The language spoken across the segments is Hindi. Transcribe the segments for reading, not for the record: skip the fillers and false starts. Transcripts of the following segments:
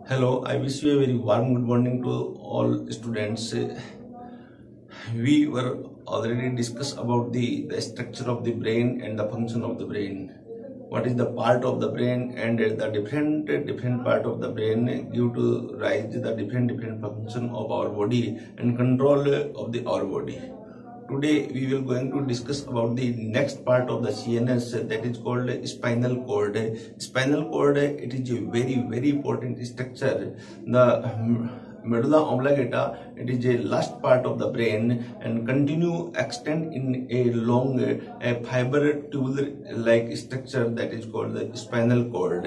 Hello, I wish you a very warm good morning to all students. We were already discussed about the structure of the brain and the function of the brain. What is the part of the brain and the different part of the brain give to rise the different function of our body and control of our body. Today we will going to discuss about the next part of the CNS, that is called spinal cord. Spinal cord, it is a very important structure. The medulla oblongata, it is a last part of the brain and continue extend in a long fiber tubular like structure that is called the spinal cord.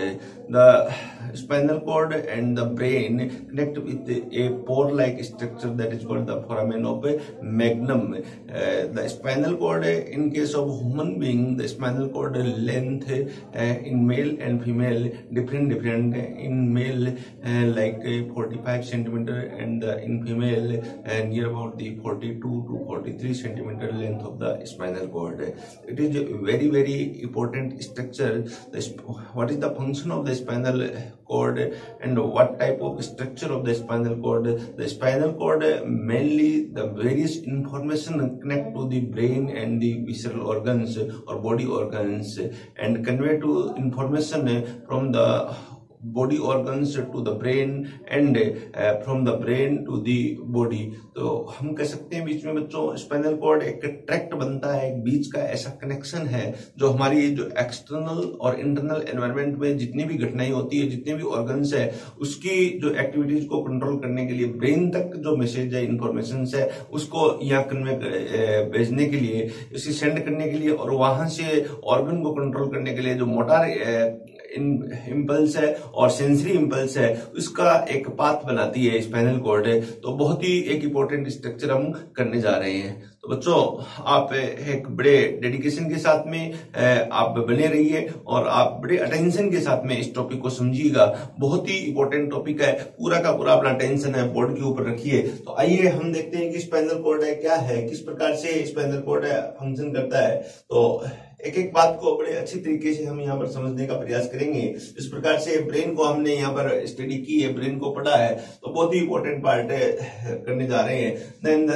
The spinal cord and the brain connect with a pore like structure that is called the foramen of magnum. The spinal cord, in case of human being, the spinal cord length in male and female different. In male like 45 centimeter and in female near about the 42 to 43 centimeter length of the spinal cord. It is a very important structure. What is the function of the spinal cord and what type of structure of the spinal cord? The spinal cord mainly the various information connect to the brain and the visceral organs or body organs and convey to information from the body organs to the brain and from the brain to the body. तो हम कह सकते हैं बीच में बच्चों स्पाइनल कॉर्ड एक ट्रैक्ट बनता है, एक बीच का ऐसा कनेक्शन है जो हमारी जो एक्सटर्नल और इंटरनल एनवायरनमेंट में जितनी भी घटनाएं होती है, जितने भी ऑर्गन्स है, उसकी जो एक्टिविटीज को कंट्रोल करने के लिए ब्रेन तक जो मैसेज है, इंफॉर्मेशन है, उसको यहाँ कन्वे भेजने के लिए, उसे सेंड करने के लिए और वहां से ऑर्गन को कंट्रोल करने के लिए जो मोटर इम्पल्स है और सेंसरी इम्पल्स है, उसका एक पाथ बनाती है स्पाइनल कॉर्ड है। तो बहुत ही एक इंपॉर्टेंट स्ट्रक्चर हम करने जा रहे हैं। तो बच्चों आप एक बड़े डेडिकेशन के साथ में आप बने रहिए और आप बड़े अटेंशन के साथ में इस टॉपिक को समझिएगा। बहुत ही इंपॉर्टेंट टॉपिक है, पूरा का पूरा अपना टेंशन है बोर्ड के ऊपर रखिए। तो आइए हम देखते हैं कि स्पाइनल कॉर्ड है क्या है, किस प्रकार से स्पाइनल कॉर्ड फंक्शन करता है। तो एक बात को बड़े अच्छी तरीके से हम यहाँ पर समझने का प्रयास करेंगे। इस प्रकार से ब्रेन को हमने यहाँ पर स्टडी की है, ब्रेन को पढ़ा है, तो बहुत ही इंपॉर्टेंट पार्ट करने जा रहे हैं। Then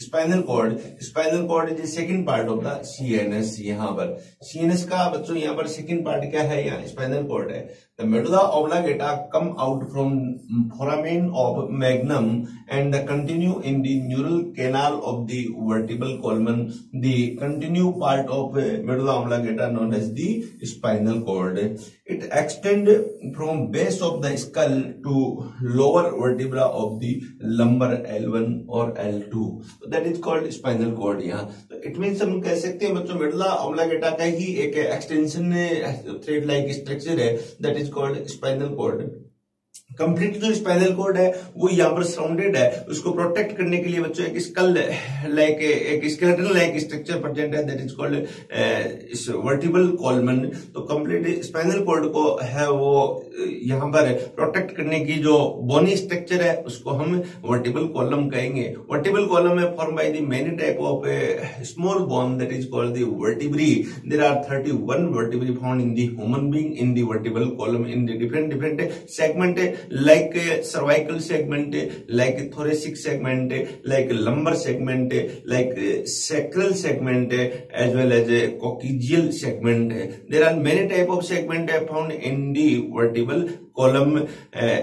spinal cord is second part of the CNS. यहाँ पर सीएनएस का बच्चों यहाँ पर सेकंड पार्ट क्या है, यहाँ स्पाइनल कॉर्ड है। The medulla oblongata come out from foramen of magnum and continue in the neural canal of the vertebral column. The continue part of medulla oblongata known as the spinal cord. It extends from base of the skull to lower vertebra of the lumbar L1 or L2. So that is called spinal cord. यहाँ तो it means हम कह सकते हैं बच्चों medulla oblongata का ही एक एक्सटेंशन थ्रेड लाइक स्ट्रक्चर है, that is called spinal cord. Complete जो स्पाइनल कॉर्ड है वो यहाँ पर सराउंडेड है, उसको प्रोटेक्ट करने के लिए बच्चों एक स्कल लाइक एक स्केलेटन लाइक स्ट्रक्चर प्रेजेंट है, that is called vertebral column. तो कंप्लीट स्पाइनल कॉर्ड को है वो यहाँ पर प्रोटेक्ट करने की जो बोनी स्ट्रक्चर है उसको हम वर्टिब्रल कॉलम कहेंगे। वर्टिब्रल कॉलम है form by the many type of small bone that is called the vertebrae. There are 31 vertebrae found in the human being in the vertebral column in the different segment like cervical segment, like thoracic segment, like lumbar segment, like sacral segment, as well as coccygeal segment. There are many type of segment found in the vertebral column.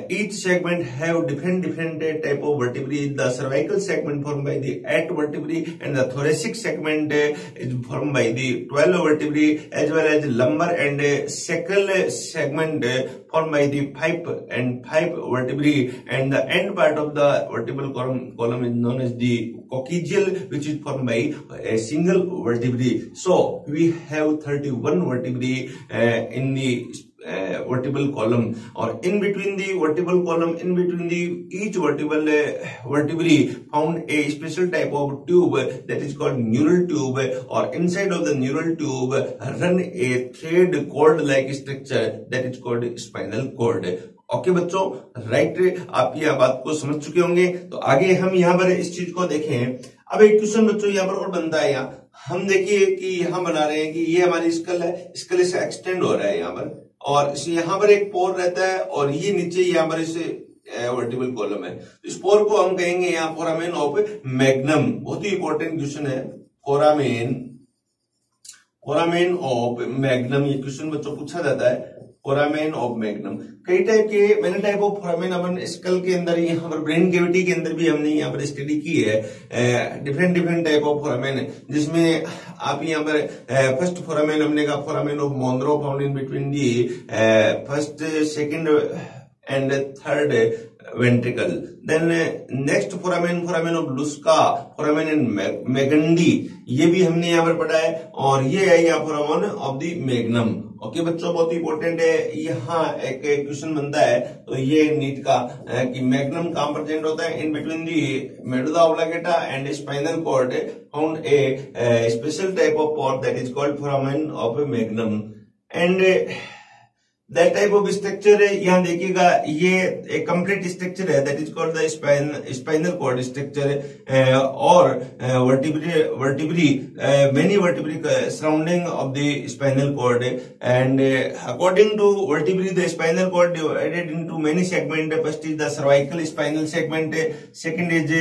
Each segment have different type of vertebrae. The cervical segment formed by the 8 vertebrae and the thoracic segment is formed by the 12 vertebrae, as well as lumbar and sacral segment formed by the 5 vertebrae, and the end part of the vertebral column is known as the coccygeal, which is formed by a single vertebrae. So we have 31 vertebrae in the vertebral column, or in between the vertebral column, in between the each vertebrae found a special type of tube that is called neural tube, or inside of the neural tube run a thread cord like structure that is called spinal cord. Okay बच्चों, राइट, आप ये बात को समझ चुके होंगे। तो आगे हम यहाँ पर इस चीज को देखें। अब एक क्वेश्चन बच्चों यहाँ पर और बनता है। यहाँ हम देखिए कि यहाँ बना रहे हैं कि ये हमारी स्कल है, स्कल से एक्सटेंड हो रहा है यहाँ पर, और यहाँ पर एक पोर रहता है और ये नीचे यहाँ पर इसे वर्टिबल कॉलम है। इस पोर को हम कहेंगे यहाँ फोरामेन ऑफ मैग्नम। बहुत ही इंपॉर्टेंट क्वेश्चन है, फोरामेन ऑफ मैग्नम। ये क्वेश्चन बच्चों पूछा जाता है, फोरामेन ऑफ मैग्नम। कई टाइप के मैंने टाइप ऑफ फोरामेन अपन स्कल के अंदर, यहाँ पर ब्रेन कैविटी के अंदर भी हमने यहाँ पर स्टडी की है। डिफरेंट टाइप ऑफ फोरामेन है, जिसमें आप यहाँ पर फर्स्ट फोरामेन हमने कहा foramen of Monro found in between the first, second and third ventricle. Then next foramen of Lusca, foramen in Magendie, ये भी हमने यहाँ पर पढ़ा है। और ये है यहाँ foramen of the magnum. Okay बच्चों, बहुत इंपॉर्टेंट है। यहाँ एक क्वेश्चन बनता है तो ये नीट का कि मैग्नम कहाँ प्रेजेंट होता है, in between the medulla oblongata and spinal cord found a special type of pot that is called foramen of magnum. And that type of structure है, यहाँ देखिएगा ये एक कंप्लीट स्ट्रक्चर है that is called the spinal cord structure और vertebrae many vertebrae surrounding of the spinal cord. And according to vertebrae the spinal cord divided into many segment. First is the cervical spinal segment, second is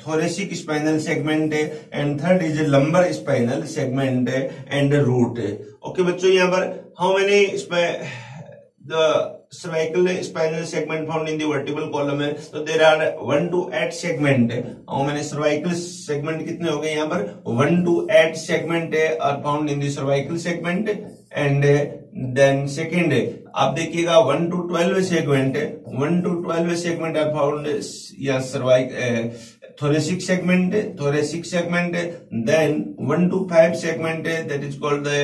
thoracic spinal segment and third is lumbar spinal segment and root. Okay बच्चों, यहाँ पर how many the cervical spinal segment found in the vertebral column है, तो there are 1 to 8 segment है। और मैंने cervical segment कितने हो गए यहाँ पर 1 to 8 segment है are found in the cervical segment। and then second आप देखिएगा 1 to 12 segment है, 1 to 12 segment are found या thoracic segment, then 1 to 5 segment that is called the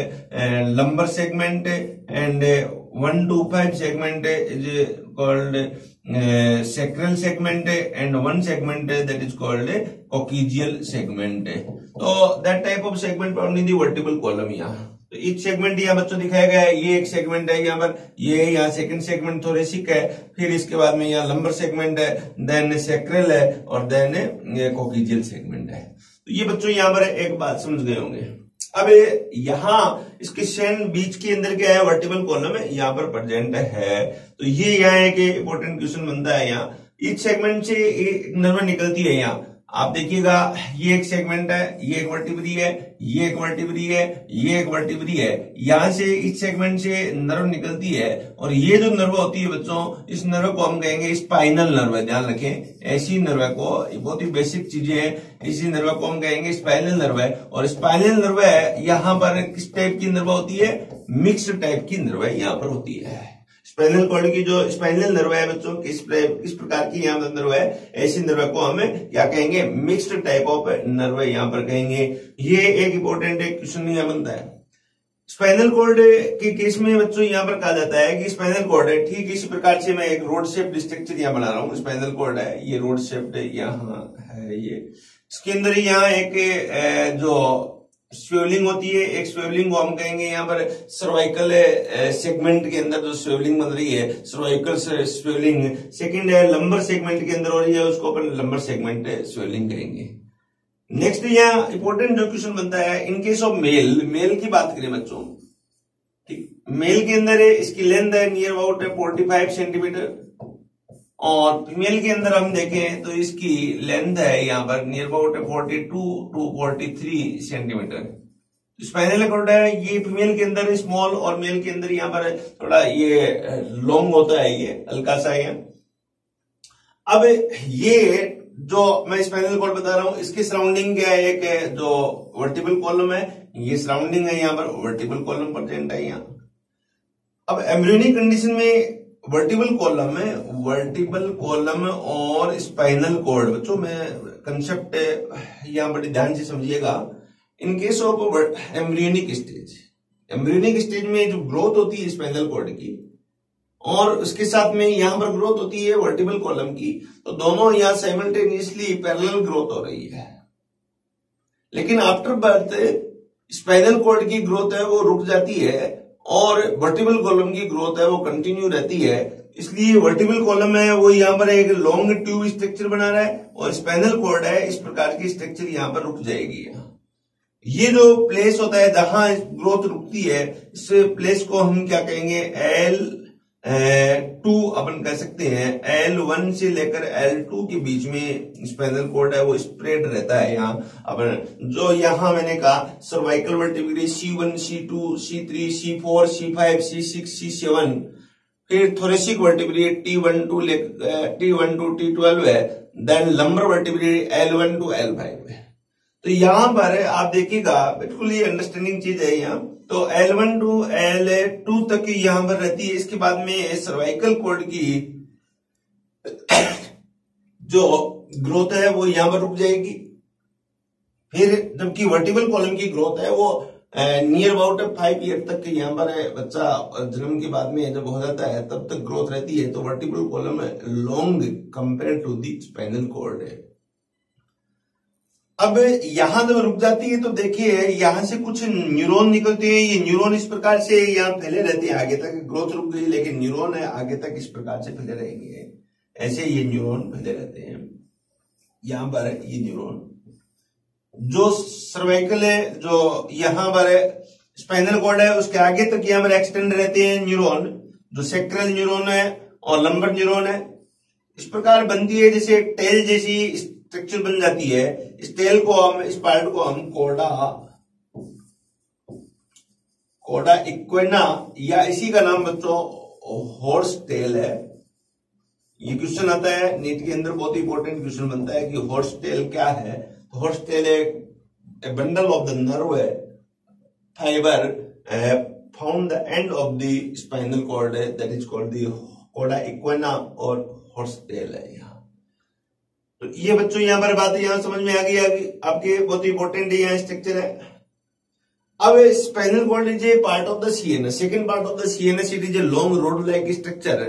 lumbar segment, and 1 to 5 segment is called sacral segment, and 1 segment that is called coccygeal segment। तो that type of segment found in the vertebral column। यहाँ तो each segment यहाँ बच्चों दिखाया गया है, ये एक सेगमेंट है यहाँ पर, ये यहाँ सेकंड सेगमेंट थोरेसिक है, फिर इसके बाद में यहाँ लंबर सेगमेंट है, देन सैक्रल है और देन ये कॉक्सिजियल सेगमेंट है। तो ये बच्चों यहाँ पर एक बात समझ गए होंगे। अब यहाँ इसके शेन बीच के अंदर क्या है, वर्टिबल कॉलम है यहाँ पर प्रेजेंट है। तो ये यहाँ एक इंपॉर्टेंट क्वेश्चन बनता है। यहाँ ईच सेगमेंट से एक नर्व निकलती है। यहाँ आप देखिएगा ये एक सेगमेंट है, ये एक वर्टिब्री है, ये एक वर्टिब्री है, ये एक वर्टिब्री है। यहां से इस सेगमेंट से नर्व निकलती है और ये जो नर्व होती है बच्चों, इस नर्व को हम कहेंगे स्पाइनल नर्व। ध्यान रखें, ऐसी नर्व को, बहुत ही बेसिक चीजें हैं, इसी नर्व को हम कहेंगे स्पाइनल नर्व है। और स्पाइनल नर्व है यहाँ पर किस टाइप की नर्व होती है, मिक्स्ड टाइप की नर्व यहाँ पर होती है। स्पाइनल कॉर्ड की जो स्पाइनल नर्व है बच्चों, किस प्रकार की यहाँ नर्व है, ऐसी नर्व को हम क्या कहेंगे, मिक्स्ड टाइप ऑफ नर्व यहाँ पर कहेंगे। ये एक इंपॉर्टेंट क्वेश्चन यहाँ बनता है। स्पाइनल कॉर्ड के केस में बच्चों यहाँ पर कहा जाता है कि स्पाइनल कॉर्ड है, ठीक इसी प्रकार से मैं एक रोड शेप्ड स्ट्रक्चर यहाँ बना रहा हूँ। स्पाइनल कॉर्ड है, ये रोड शेप्ड यहाँ है, ये इसके अंदर यहाँ एक जो स्वेलिंग होती है, एक स्वेलिंग को हम कहेंगे यहाँ पर सर्वाइकल सेगमेंट के अंदर जो स्वेलिंग बन रही है, सर्वाइकल स्वेलिंग। सेकंड है लंबर सेगमेंट के अंदर हो रही है, उसको अपन लंबर सेगमेंट स्वेलिंग कहेंगे। नेक्स्ट यहाँ इंपॉर्टेंट जो क्वेश्चन बनता है, इन केस ऑफ मेल की बात करें बच्चों, ठीक, मेल के अंदर इसकी लेंथ है नियर अबाउट 45 सेंटीमीटर और फीमेल के अंदर हम देखें तो इसकी लेंथ है यहाँ पर near about 42 to 43 centimetre. Spinal cord है, ये फीमेल के अंदर स्मॉल और मेल के अंदर यहाँ पर थोड़ा ये लॉन्ग होता है, ये हल्का सा है। अब ये जो मैं स्पाइनल कॉर्ड बता रहा हूं, इसके सराउंडिंग क्या है, एक जो वर्टिबल कॉलम है, ये सराउंडिंग है यहाँ पर वर्टिबल कॉलम प्रेजेंट है यहाँ। अब एम्ब्रियोनिक कंडीशन में वर्टिबल कॉलम और स्पाइनल कॉर्ड, बच्चों मैं कंसेप्ट यहां बड़े ध्यान से समझिएगा। In case of embryonic stage में जो ग्रोथ होती है स्पाइनल कॉर्ड की और उसके साथ में यहां पर ग्रोथ होती है वर्टिबल कॉलम की, तो दोनों यहां साइमल्टेनियसली पैरेलल ग्रोथ हो रही है। लेकिन आफ्टर बर्थ स्पाइनल कॉर्ड की ग्रोथ है वो रुक जाती है और वर्टिबल कॉलम की ग्रोथ है वो कंटिन्यू रहती है। इसलिए वर्टिबल कॉलम है वो यहाँ पर एक लॉन्ग ट्यूब स्ट्रक्चर बना रहा है और स्पाइनल कॉर्ड है इस प्रकार की स्ट्रक्चर यहाँ पर रुक जाएगी। ये जो प्लेस होता है जहां ग्रोथ रुकती है, इस प्लेस को हम क्या कहेंगे, L2 अपन कह सकते हैं। L1 से लेकर L2 के बीच में स्पाइनल कॉर्ड है वो स्प्रेड रहता है। यहाँ अपन जो यहाँ मैंने कहा cervical वर्टिब्रेरी C1, C2, C3, C4, C5, C6, C7, फिर थोरेसिक वर्टिब्रेरी T1 to T12 है, then lumbar वर्टिब्रेरी L1 to L5 है। तो यहां पर आप देखिएगा बिल्कुल ये अंडरस्टैंडिंग चीज है यहाँ। तो L1 to L2 तक यहां पर रहती है। इसके बाद में सर्वाइकल कॉर्ड की जो ग्रोथ है वो यहां पर रुक जाएगी। फिर जबकि वर्टिबल कॉलम की ग्रोथ है वो नियर अबाउट 5 ईयर तक यहाँ पर बच्चा जन्म के बाद में जब हो जाता है तब तक ग्रोथ रहती है। तो vertebral column long compare to the spinal cord है। अब यहां जब रुक जाती है तो देखिए यहां से कुछ न्यूरॉन निकलते हैं। ये न्यूरॉन इस प्रकार से यहाँ फैले रहते हैं, आगे तक ग्रोथ रुक गई लेकिन न्यूरॉन है आगे तक इस प्रकार से फैले रहेंगे। ऐसे ये न्यूरॉन फैले रहते हैं। यहां पर ये न्यूरॉन जो सर्वाइकल है, जो यहां पर स्पाइनल कॉर्ड है उसके आगे तक यहां पर एक्सटेंड रहते हैं न्यूरॉन, जो सेक्रेल न्यूरॉन है और लंबर न्यूरॉन है। इस प्रकार बनती है जैसे टेल जैसी स्ट्रक्चर बन जाती है। इस टेल को हम, इस पार्ट को हम कोडा इक्वेना या इसी का नाम बच्चों हॉर्स टेल है। ये क्वेश्चन आता है नीट के अंदर, बहुत इंपॉर्टेंट क्वेश्चन बनता है कि हॉर्स टेल क्या है। तो हॉर्स टेल एक बंडल ऑफ द नर्व है fibre found the end of the spinal cord है, that is called the cauda equina और हॉर्स टेल है यहाँ। तो ये बच्चों यहां पर बात यहां समझ में आ गई आपके, बहुत इंपॉर्टेंट यहाँ स्ट्रक्चर है। अब spinal cord is a part of the CNS, second part of the CNS, it is a long road like structure.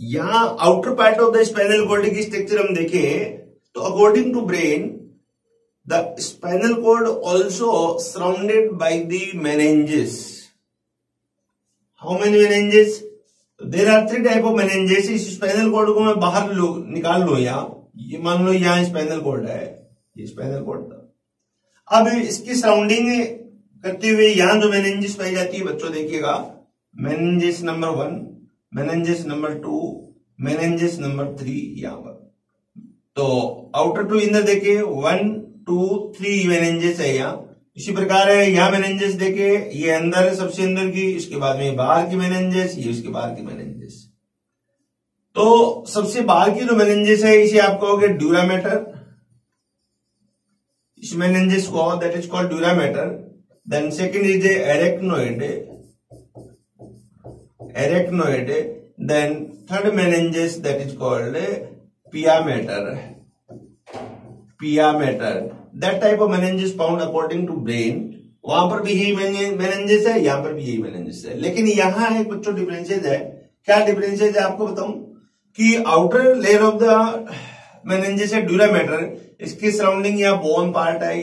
यहां outer part of the spinal cord की स्ट्रक्चर हम देखें तो according to brain the spinal cord also surrounded by the meninges. How many meninges? There are 3 type of meninges. इस स्पाइनल कॉर्ड को मैं बाहर निकाल लो, ये मान लो यहाँ स्पाइनल कॉर्ड है, ये स्पाइनल कॉर्ड था। अब इसकी सराउंडिंग करते हुए यहां जो मेनिंजेस पाई जाती है बच्चों देखिएगा, meninges number 1, meninges number 2, meninges number 3 यहां पर। तो आउटर टू इनर देखिए 1, 2, 3 मेनिंजेस है यहाँ। इसी प्रकार है यहाँ मेनिंजेस देखे, ये अंदर सबसे अंदर की, इसके बाद में बाहर की मेनिंजेस, ये उसके बाहर की मेनिंजेस। तो सबसे बाहर की जो मेनिंजेस है इसे आप कहोगे ड्यूरामेटर। इस मेनिंजेस को that is called dura mater. Then second is arachnoid, then third meninges that is called pia mater. That type of meninges found according to brain. वहां पर भी यही मेनिंजेस है, यहां पर भी यही मेनिंजेस है। लेकिन यहां एक बच्चों डिफरेंसेस है। क्या डिफरेंसेस है आपको बताऊं कि outer layer of the meninges है ड्यूरामेटर, इसके सराउंडिंग यहाँ बोन पार्ट है,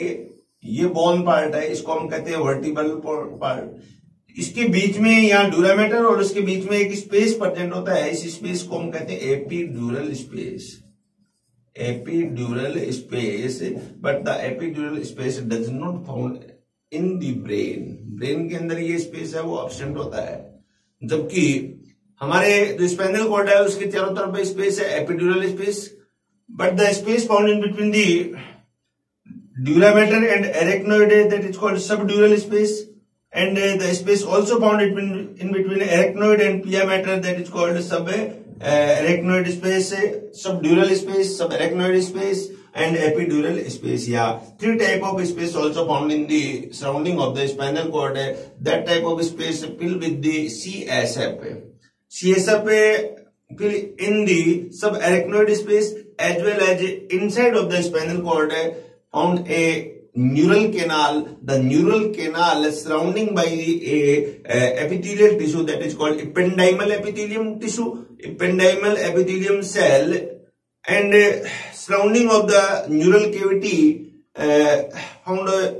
ये बोन पार्ट है, इसको हम कहते हैं वर्टिब्रल पार्ट। इसके बीच में यहाँ ड्यूरामेटर और उसके बीच में एक स्पेस प्रेजेंट होता है, इस स्पेस को हम कहते हैं epidural space. Epidural space, but the epidural space does not found in the brain. Brain के अंदर ये स्पेस है वो एब्सेंट होता है, जबकि हमारे जो स्पाइनल कॉर्ड है उसके चारों तरफ स्पेस है epidural space, but the space found in between the dura mater and arachnoid that is called subdural space, and the space also found in between arachnoid and piamater that is called subarachnoid space, subdural space, subarachnoid space and epidural space. Yeah, 3 type of space also found in the surrounding of the spinal cord. That type of space filled with the CSF. CSF fill in the subarachnoid space as well as inside of the spinal cord found a neural canal. The neural canal surrounding by a epithelial tissue that is called ependymal epithelium tissue, ependymal epithelium cell, and surrounding of the neural cavity found a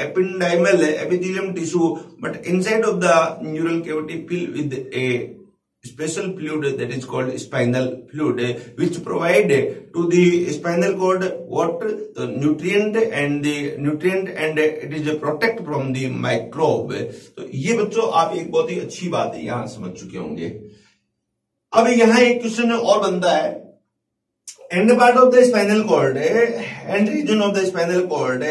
ependymal epithelium tissue, but inside of the neural cavity filled with a special fluid that is called spinal fluid, which provide to the spinal cord what the nutrient and it is a protect from the microbe. तो ये बच्चों आप एक बहुत ही अच्छी बात है यहां समझ चुके होंगे। अब यहाँ एक क्वेश्चन और बनता है, end part of the spinal cord, end region of the spinal cord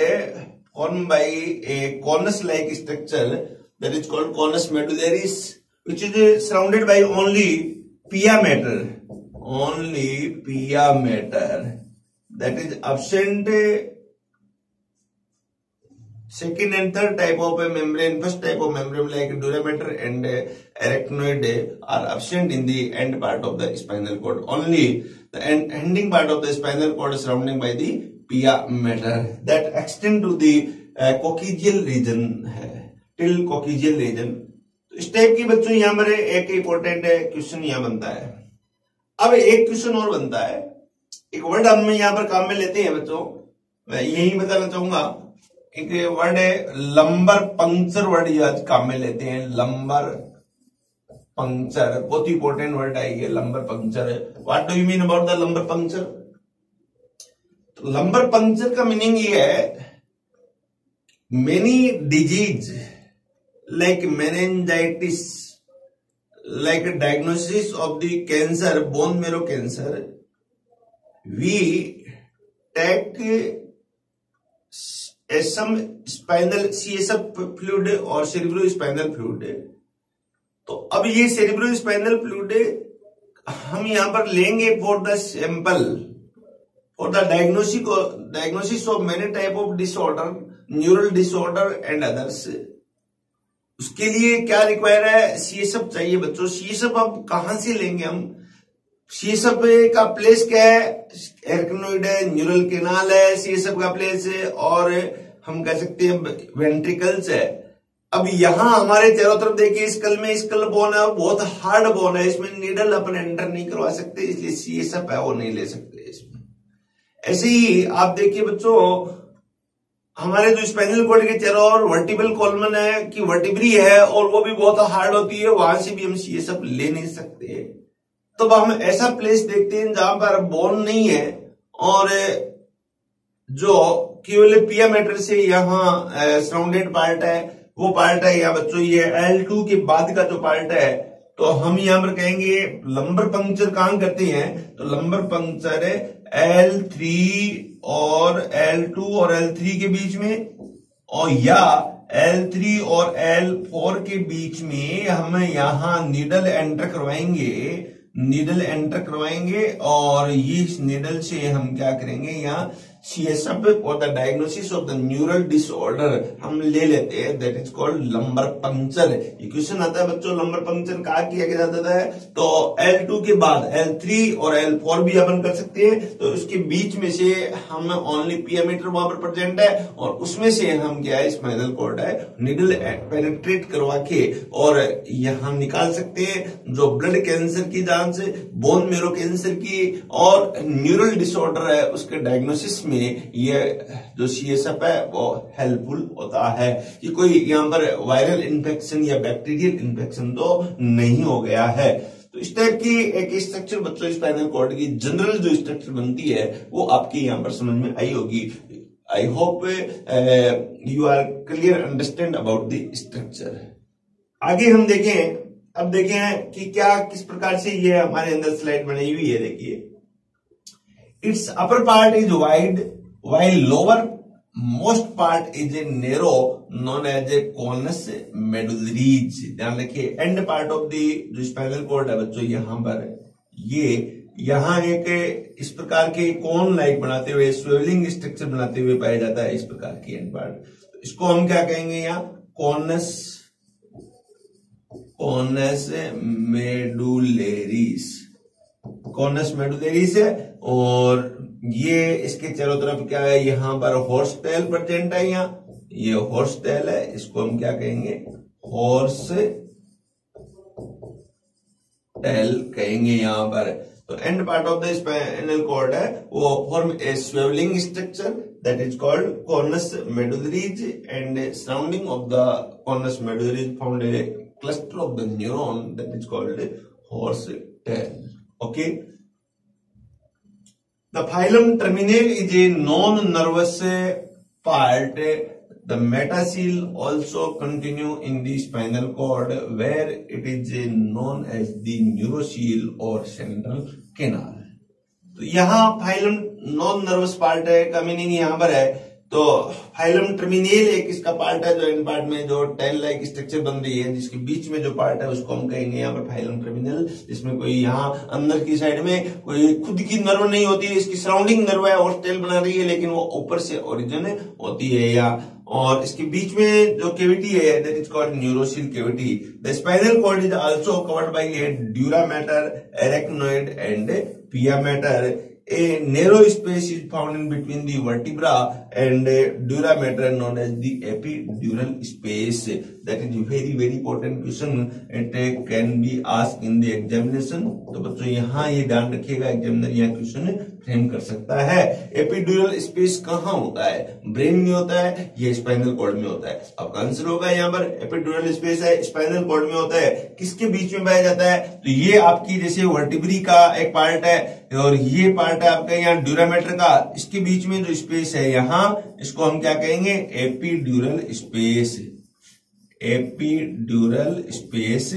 formed by a conus-like structure that is called conus medullaris, which is surrounded by only pia mater that is absent. Second and third type of a membrane, first type of membrane like dura mater and arachnoid are absent in the end part of the spinal cord. Only the ending part of the spinal cord is surrounded by the pia mater that extend to the coccygeal region till coccygeal region. तो इस टाइप की बच्चों यहाँ पर एक इंपॉर्टेंट क्वेश्चन यहाँ बनता है। अब एक क्वेश्चन और बनता है, एक वर्ड हम यहाँ पर काम में लेते हैं बच्चों, मैं यही बताना चाहूंगा, एक वर्ड है लंबर पंक्चर वर्ड, ये आज काम में लेते हैं। लंबर पंक्चर बहुत ही इंपॉर्टेंट वर्ड है ये lumbar puncture. What do you mean about the lumbar puncture? तो लंबर पंक्चर का मीनिंग ये है, many disease like meningitis, like a diagnosis of the cancer, bone marrow cancer, we take some spinal CSF fluid or cerebrospinal fluid। तो अब ये cerebrospinal fluid हम यहां पर लेंगे for the sample, for the diagnosis of many type of disorder, neural disorder and others। उसके लिए क्या रिक्वायर है? सीएसएफ चाहिए बच्चों। सीएसएफ अब कहां से लेंगे हम? सीएसएफ का प्लेस क्या है? एरेक्नोइड है, न्यूरल कैनाल है, सीएसएफ का प्लेस है, और हम कह सकते हैं वेंट्रिकल्स है। अब यहां हमारे चारों तरफ देखिए, स्कल बोन है, बहुत हार्ड बोन है, इसमें नीडल अपन एंटर नहीं करवा सकते, इसलिए सीएसएफ है वो नहीं ले सकते इसमें। ऐसे ही आप देखिए बच्चों, हमारे जो स्पाइनल कॉर्ड के चारों ओर वर्टिब्रल कॉलम है कि वर्टिब्री है और वो भी बहुत हार्ड होती है, वहां से भी हम सीएसएफ ले नहीं सकते। तो हम ऐसा प्लेस देखते हैं जहां पर बोन नहीं है और जो केवल पिया मैटर से यहाँ सराउंडेड पार्ट है, वो पार्ट है यहाँ बच्चों ये L2 के बाद का जो पार्ट है। तो हम यहाँ पर कहेंगे लंबर पंक्चर कहां करते हैं? तो लंबर पंक्चर है L3 और L2 और L3 के बीच में, और या L3 और L4 के बीच में हम यहां नीडल एंटर करवाएंगे और इस नीडल से हम क्या करेंगे, यहाँ सीएसएफ और the diagnosis of the neural disorder हम ले लेते हैं, that is called lumbar puncture. ये क्वेश्चन आता है बच्चों, लंबर पंक्चर कहाँ किया जाता है? तो L2 के बाद L3 और L4 भी अपन कर सकते हैं। तो उसके बीच में से हम ओनली पिया मीटर वहां पर प्रेजेंट है और उसमें से हम क्या है, स्पाइनल कॉर्ड है, निडल पेनिट्रेट करवा के और यहां निकाल सकते हैं जो ब्लड कैंसर की जांच, बोन मेरो कैंसर की और न्यूरल डिसऑर्डर है उसके डायग्नोसिस में ये जो सीएसएफ है वो हेल्पफुल होता है कि कोई यहाँ पर वायरल इन्फेक्शन या बैक्टीरियल इन्फेक्शन तो नहीं हो गया है। तो इस टाइप की एक स्ट्रक्चर बच्चों स्पाइनल कॉर्ड की जनरल जो स्ट्रक्चर बनती है वो आपकी यहाँ पर समझ में आई होगी। I hope you are clear understand about the structure. आगे हम देखें, अब देखें कि क्या किस प्रकार से ये हमारे अंदर स्लाइड बनाई हुई है। देखिए, its upper part is wide while lower most part is narrow known as a conus medullaris। ध्यान रखिए, एंड पार्ट ऑफ द जो स्पाइनल कॉर्ड है बच्चों यहां पर ये यहां एक इस प्रकार के कोन लाइक बनाते हुए स्वेलिंग स्ट्रक्चर बनाते हुए पाया जाता है, इस प्रकार की एंड पार्ट। इसको हम क्या कहेंगे यहाँ? कॉनस मेडुलेरिस है। और ये इसके चारों तरफ क्या है, यहां पर हॉर्स टेल प्रेजेंट है, यहाँ ये हॉर्स टेल है, इसको हम क्या कहेंगे? हॉर्स टेल कहेंगे यहां पर। तो end part of the spinal cord है वो form a swelling structure that is called conus medullaris and surrounding of the conus medullaris found a cluster of the neuron that is called horse tail. Okay. The phylum terminal is a non-nervous part. The metacele also continue in the spinal cord, where it is known as the neurocele or central canal. तो यहाँ फाइलम नॉन नर्वस पार्ट है का मीनिंग यहाँ पर है। तो फाइलम टर्मिनेल एक इसका पार्ट है जो एंड पार्ट में जो टेल लाइक स्ट्रक्चर बन रही है, जिसके बीच में जो पार्ट है उसको हम कहेंगे यहाँ पर फाइलम टर्मिनल, जिसमें कोई यहाँ अंदर की साइड में कोई खुद की नर्व नहीं होती है, इसकी सराउंडिंग नर्व है और टेल बना रही है, लेकिन वो ऊपर से ओरिजिन होती है या और इसके बीच में जो कैविटी है that is called neurocoel cavity. The spinal cord is also covered by a dura mater, arachnoid and pia mater. A narrow space is found in between the vertebra and dura mater known as the epidural space. That is very very important question. It can be asked in the examination. तो बच्चों यहाँ ये ध्यान रखिएगा, एग्जामिनर यहाँ क्वेश्चन फ्रेम कर सकता है। एपिड्यूरल स्पेस कहाँ होता है? ब्रेन में होता है, ये स्पाइनल कॉर्ड में होता है। आपका आंसर होगा यहाँ पर एपिड्यूरल स्पेस है, स्पाइनल कॉर्ड में होता है। किसके बीच में पाया जाता है? तो ये आपकी जैसे वर्टिब्री का एक पार्ट है और ये पार्ट है आपका यहाँ ड्यूरामेटर का, इसके बीच में जो स्पेस है यहाँ इसको हम क्या कहेंगे? Epidural space. एपिड्यूरल स्पेस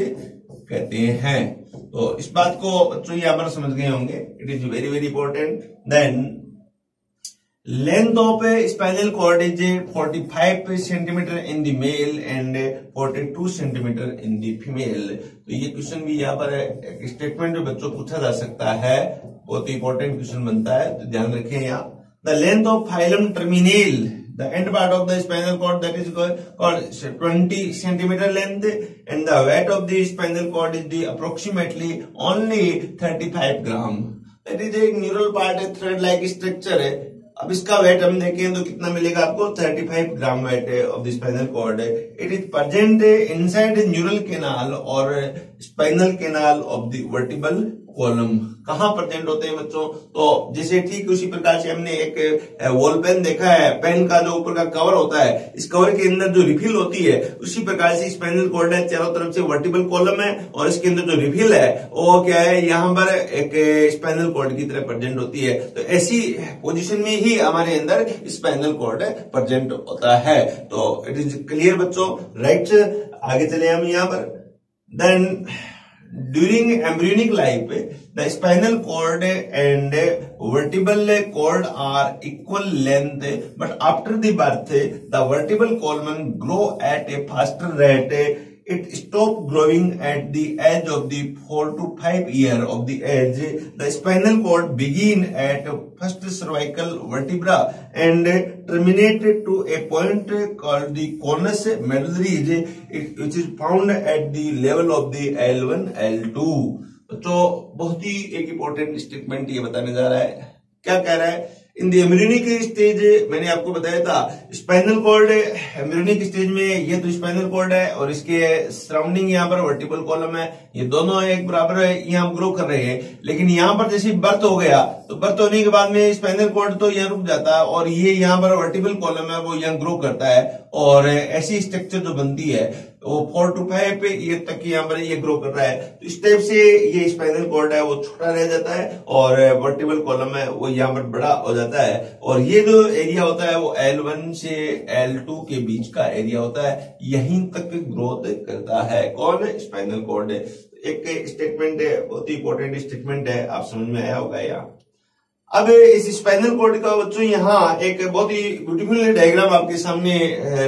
कहते हैं। तो इस बात को बच्चों यहाँ पर समझ गए होंगे। It is very very important. Then length of spinal cord is 45 centimetre in the male and 42 centimetre in the female. तो ये क्वेश्चन भी यहाँ पर एक स्टेटमेंट जो बच्चों पूछा जा सकता है, बहुत ही इंपॉर्टेंट क्वेश्चन बनता है, तो ध्यान रखें यहाँ। The length of filum terminale, the end part of the spinal cord, that is called 20 centimeter length, and the weight of the spinal cord is the approximately only 35 gram. That is a neural part है, thread like structure है। अब इसका वेट हम देखें तो कितना मिलेगा आपको? 35 gram weight of the spinal cord. It is present inside neural canal और spinal canal of the vertebral column. कहाँ प्रेजेंट होते हैं बच्चों? तो जैसे ठीक उसी प्रकार से हमने एक वॉल पेन देखा है, पेन का जो ऊपर का कवर होता है, इस कवर के अंदर जो रिफिल होती है, उसी प्रकार से स्पाइनल कॉर्ड है, चारों तरफ से वर्टिबल कॉलम है और इसके अंदर जो रिफिल है वो क्या है? यहाँ पर एक स्पाइनल कॉर्ड की तरह प्रेजेंट होती है। तो ऐसी पोजिशन में ही हमारे अंदर स्पाइनल कॉर्ड प्रेजेंट होता है। तो इट इज क्लियर बच्चों, राइट। आगे चले हम यहाँ पर। Then during embryonic life, the spinal cord and vertebral cord are equal length, but after the birth, the vertebral column grow at a faster rate. It stop growing at the age of the 4 to 5 year of the age. The spinal cord begin at first cervical vertebra and terminate to a point called the conus medullaris, which is found at the level of the L1, L2. तो बहुत ही एक इंपॉर्टेंट स्टेटमेंट ये बताने जा रहा है। क्या कह रहा है? इन द एम्ब्रियोनिक स्टेज, मैंने आपको बताया था स्पाइनल कॉर्ड एम्ब्रियोनिक स्टेज में, ये तो स्पाइनल कॉर्ड है और इसके सराउंडिंग यहाँ पर वर्टिबल कॉलम है, ये दोनों एक बराबर है, यहाँ ग्रो कर रहे हैं। लेकिन यहाँ पर जैसे बर्थ हो गया तो बर्थ होने के बाद में स्पाइनल कॉर्ड तो यहाँ रुक जाता है और ये यहाँ पर वर्टिबल कॉलम है वो यहाँ ग्रो करता है और ऐसी स्ट्रक्चर जो बनती है वो 4 to 5 ईयर तक यहाँ पर ये ग्रो कर रहा है। तो इस टाइप से ये स्पाइनल कॉर्ड है वो छोटा रह जाता है और वर्टिबल कॉलम है वो यहाँ पर बड़ा हो जाता है और ये जो एरिया होता है वो L1 से L2 के बीच का एरिया होता है, यहीं तक ग्रोथ करता है। कौन? Spinal cord. एक स्टेटमेंट है, बहुत ही इंपॉर्टेंट स्टेटमेंट है, आप समझ में आया होगा यहाँ। अब इस स्पाइनल कॉर्ड का बच्चों यहाँ एक बहुत ही ब्यूटीफुल डायग्राम आपके सामने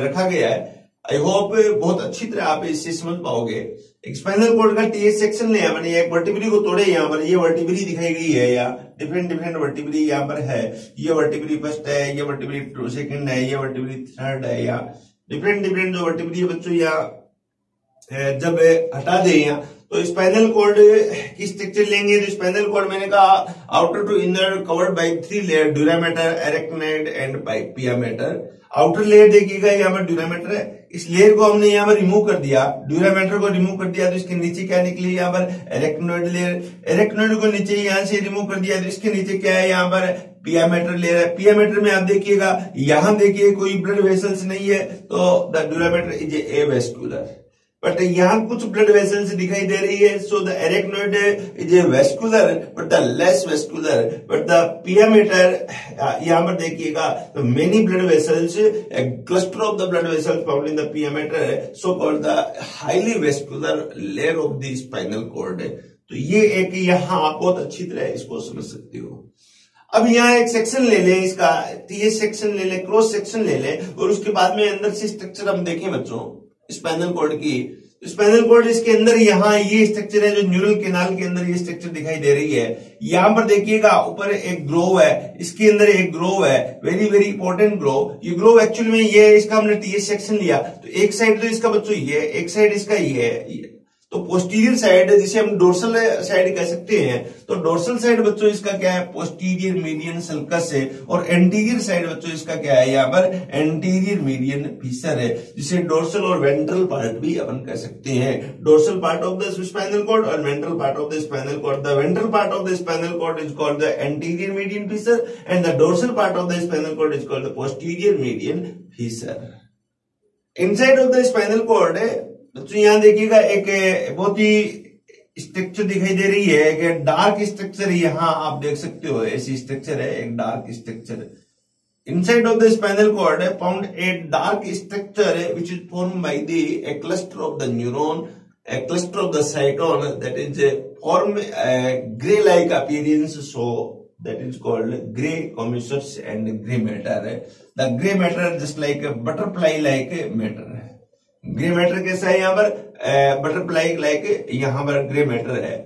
रखा गया है। आई होप बहुत अच्छी तरह आप इससे समझ पाओगे। एक स्पाइनल कॉर्ड का टीएच सेक्शन ले, मैंने एक वर्टिब्री को तोड़े, यहाँ पर ये वर्टिब्री दिखाई गई है या डिफरेंट डिफरेंट वर्टिब्री यहाँ पर है। ये वर्टिब्री फर्स्ट है, ये वर्टिब्री सेकंड है, ये वर्टिब्री थर्ड है या डिफरेंट डिफरेंट जो वर्टिब्री है बच्चों यहाँ जब हटा दे यहाँ तो स्पाइनल कॉर्ड की स्ट्रक्चर लेंगे। तो स्पाइनल कॉर्ड मैंने कहा outer to inner covered by 3 layer, dura mater, arachnoid and pia mater. Outer layer देखिएगा यहाँ पर ड्यूरामेटर है, इस लेयर को हमने यहाँ पर रिमूव कर दिया, ड्यूरामेटर को रिमूव कर दिया तो इसके नीचे क्या निकली? यहाँ पर एरेक्नोइड लेयर। एरेक्नोइड को नीचे यहाँ से रिमूव कर दिया तो इसके नीचे क्या है? यहाँ पर पिया मैटर लेयर है। पिया मैटर में आप देखिएगा यहाँ देखिए कोई ब्लड वेसल्स नहीं है, तो the dura mater is avascular. But यहाँ कुछ ब्लड वेसल्स दिखाई दे रही है. So the arachnoid is avascular but the less vascular, but the pia mater, यहाँ पर देखिएगा many blood vessels, cluster of the blood vessels found in the pia mater, so called the highly vascular layer of the spinal cord. तो ये एक यहाँ आप बहुत अच्छी तरह इसको समझ सकते हो. अब यहाँ एक सेक्शन ले लें इसका, तो ये सेक्शन ले लें, क्रॉस सेक्शन ले लें, और उसके बाद में अंदर से स्ट्रक्चर हम देखें बच्चों स्पाइनल कॉर्ड की. स्पाइनल कॉर्ड इसके अंदर यहाँ ये स्ट्रक्चर है जो न्यूरल कैनाल के अंदर ये स्ट्रक्चर दिखाई दे रही है. यहाँ पर देखिएगा ऊपर एक ग्रोव है, इसके अंदर एक ग्रोव है, वेरी वेरी इंपॉर्टेंट ग्रोव. ये ग्रोव एक्चुअल में ये इसका हमने टीएस सेक्शन लिया, तो एक साइड तो इसका बच्चों ये, एक साइड इसका ये है. तो पोस्टीरियर साइड जिसे हम डोर्सल साइड कह सकते हैं, तो डोर्सल साइड बच्चों इसका क्या है, पोस्टीरियर मीडियन सल्कस है, और एंटीरियर साइड बच्चों इसका क्या है, यहाँ पर एंटीरियर मीडियन फीसर है, जिसे डोर्सल और वेंट्रल पार्ट भी अपन कह सकते हैं. Dorsal part of the spinal cord और ventral part of the spinal cord. The ventral part of the spinal cord is called the anterior median fissure and the dorsal part of the spinal cord is called the posterior median fissure. Inside of the spinal cord है बच्चों, यहां देखिएगा एक बहुत ही स्ट्रक्चर दिखाई दे रही है, एक डार्क स्ट्रक्चर. यहां आप देख सकते हो ऐसी स्ट्रक्चर है, एक dark structure. Inside of the spinal cord found a dark structure which is form by the a cluster of the neuron, a cluster of the cyton that is form gray like appearance, so that is called gray commissures and gray matter. The gray matter just like a butterfly like matter. Grey matter कैसा है, यहाँ पर बटरफ्लाई लाइक यहाँ पर ग्रे मैटर है.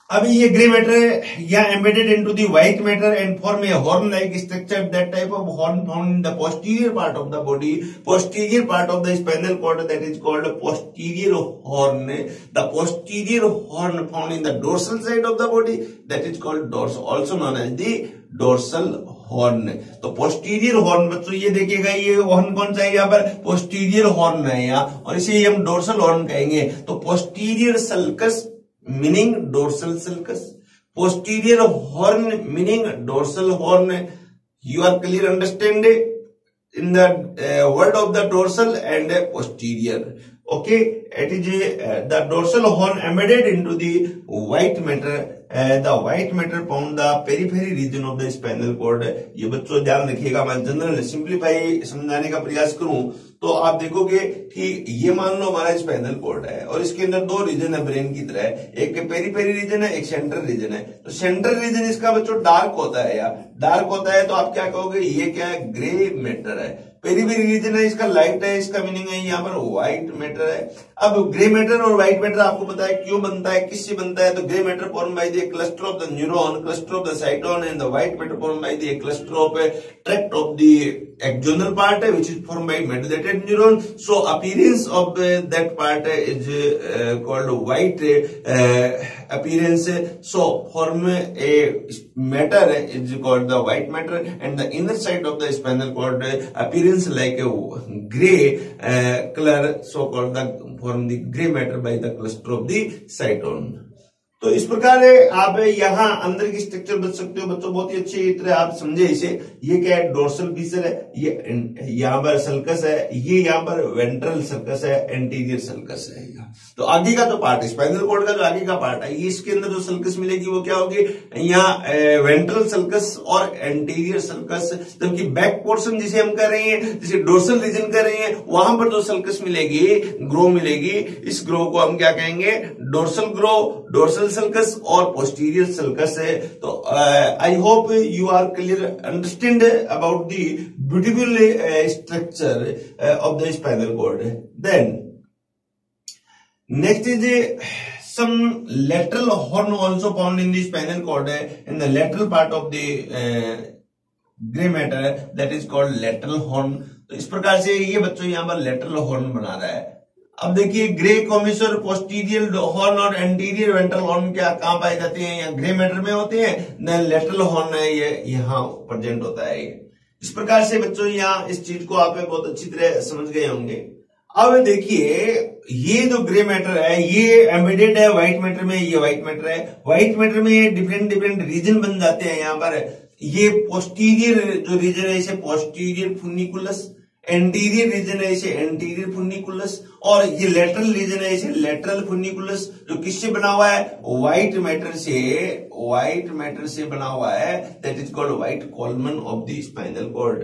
अब ये ग्रे मैटर यहाँ embedded into the white matter and form a horn like structure. That type of horn found in the posterior part of the body, posterior part of the spinal cord, that is called posterior horn. The posterior horn found in the dorsal side of the body, that is called dorse, also known as the dorsal horn. तो पोस्टीरियर हॉर्न बच्चों ये देखिएगा, ये हॉर्न कौन सा है, यहाँ पर पोस्टीरियर हॉर्न है यहाँ, और इसे हम डोर्सल हॉर्न कहेंगे. तो posterior sulcus meaning dorsal sulcus, posterior horn meaning dorsal horn. You are clear understand in the word of the dorsal and posterior. Okay, it is the dorsal horn embedded into the white matter. The white matter found the periphery region of the spinal cord. ये बच्चों ध्यान रखिएगा, मैं जनरल सिंप्लीफाई समझाने का प्रयास करूं तो आप देखोगे कि ये मान लो हमारा स्पाइनल कॉर्ड है और इसके अंदर दो रीजन है ब्रेन की तरह, एक पेरीफेरी रीजन है, एक सेंट्रल रीजन है. तो सेंट्रल रीजन इसका बच्चों डार्क होता है, या डार्क होता है तो आप क्या कहोगे, ये क्या है, ग्रे मैटर है. पेरीफेरी रीजन है, इसका लाइट है, इसका मीनिंग है यहाँ पर व्हाइट मैटर है. अब ग्रे मैटर और व्हाइट मैटर आपको पता है क्यों बनता है, किससे बनता है. तो grey matter form by the cluster of the neuron, cluster of the साइटोन, and the white matter form by the cluster of tract of the axonal part which is formed by medullated neuron. So appearance of that part is called white appearance. So form a matter is called the white matter, and the inner side of the spinal cord appearance like a gray color, so called the form the gray matter by the cluster of the cyton. तो इस प्रकार आप यहाँ अंदर की स्ट्रक्चर बच सकते हो बच्चों, बहुत ही अच्छी तरह आप समझे इसे. ये क्या है, डोर्सल फीसर है, ये यहाँ पर सल्कस है, ये यहाँ पर वेंट्रल सल्कस है, एंटीरियर सल्कस है. तो आगे का जो पार्ट है स्पाइनल कॉर्ड का, जो आगे का पार्ट है, ये इसके अंदर जो सल्कस मिलेगी वो क्या होगी, यहाँ वेंट्रल सल्कस और एंटीरियर सल्कस. जबकि बैक पोर्शन जिसे हम कर रहे हैं, जिसे डोर्सल रीजन कर रहे हैं, वहां पर जो सल्कस मिलेगी, ग्रो मिलेगी, इस ग्रो को हम क्या कहेंगे, डोर्सल ग्रो, डोर्सल सल्कस और पोस्टीरियर सल्कस है. तो I hope you are clear understand about the beautiful structure of the spinal cord. Then next is some lateral horn also found in the spinal cord in the lateral part of the gray matter, that is called lateral horn. तो इस प्रकार से ये बच्चों यहाँ पर lateral horn बना रहा है. अब देखिए ग्रे कॉमिसर, पोस्टीरियर हॉर्न और एंटीरियर वेंट्रल हॉर्न क्या कहां पाए जाते हैं, या ग्रे मैटर में होते हैं. लेटरल हॉर्न है ये यहाँ प्रेजेंट होता है. इस प्रकार से बच्चों यहाँ इस चीज को आप बहुत अच्छी तरह समझ गए होंगे. अब देखिए ये जो ग्रे मैटर है ये एम्बेडेड है व्हाइट मैटर में, ये व्हाइट मैटर है. व्हाइट मैटर में डिफरेंट डिफरेंट रीजन बन जाते हैं. यहाँ पर ये पोस्टीरियर जो रीजन है इसे पोस्टीरियर फुनिकुलस, एंटीरियर रीजन है इसे एंटीरियर फुनिकुलस, और ये लेटरल रीजन है इसे लेटरल फुनिकुलस, जो किससे बना हुआ है, व्हाइट मैटर से बना हुआ है, that is called white column of the spinal cord.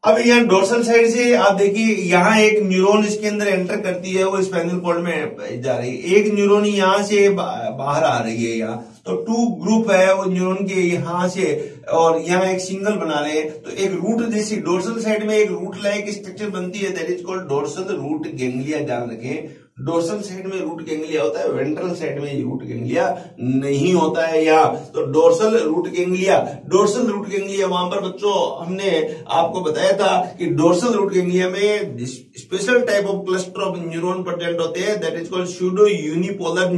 अब यहाँ डोर्सल साइड से आप देखिए यहाँ एक न्यूरॉन इसके अंदर एंटर करती है, वो स्पाइनल कॉर्ड में जा रही है, एक न्यूरॉन यहाँ से बाहर आ रही है यहाँ, तो टू ग्रुप है वो न्यूरॉन के यहाँ से, और यहाँ एक सिंगल बना रहे हैं, तो एक रूट जैसी डोर्सल साइड में एक रूट लाइक स्ट्रक्चर बनती है, that is called dorsal root ganglia. ध्यान रखें, डोर्सल साइड में रूट गैंग्लिया होता है, वेंट्रल साइड में रूट गैंग्लिया नहीं होता है यहाँ। तो डोर्सल रूट गैंग्लिया वहां पर बच्चों हमने आपको बताया था कि डोर्सल रूट गैंग्लिया में special type of cluster of neuron present होते हैं, that is called pseudo unipolar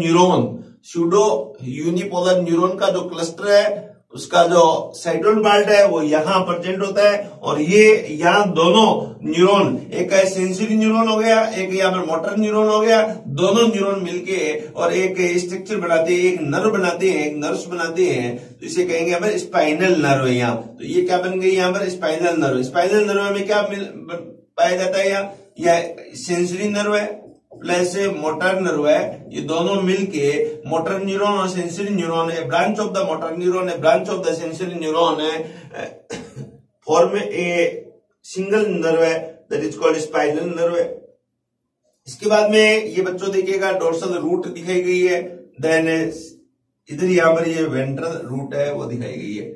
neuron का जो क्लस्टर है उसका जो साइटोन पार्ट है वो यहाँ प्रेजेंट होता है, और ये यहाँ दोनों न्यूरॉन, एक है सेंसरी न्यूरॉन हो गया, एक यहाँ पर मोटर न्यूरॉन हो गया, दोनों न्यूरॉन मिलके और एक स्ट्रक्चर बनाते हैं, एक नर्व बनाते हैं, एक नर्व्स बनाते हैं, तो इसे कहेंगे यहाँ पर स्पाइनल नर्व। यहाँ तो ये क्या बन गई यहाँ पर स्पाइनल नर्व में क्या पाया जाता है, यह सेंसरी नर्व है प्लस मोटर नर्व है, ये दोनों मिलके मोटर न्यूरॉन और सेंसरी न्यूरॉन है, branch of the motor neuron है, branch of the sensory neuron है, फॉर्म ए सिंगल नर्व है, that is called spinal nerve है। इसके बाद में ये बच्चों देखिएगा डोर्सल रूट दिखाई गई है, देन इधर यहाँ पर ये वेंट्रल रूट है वो दिखाई गई है।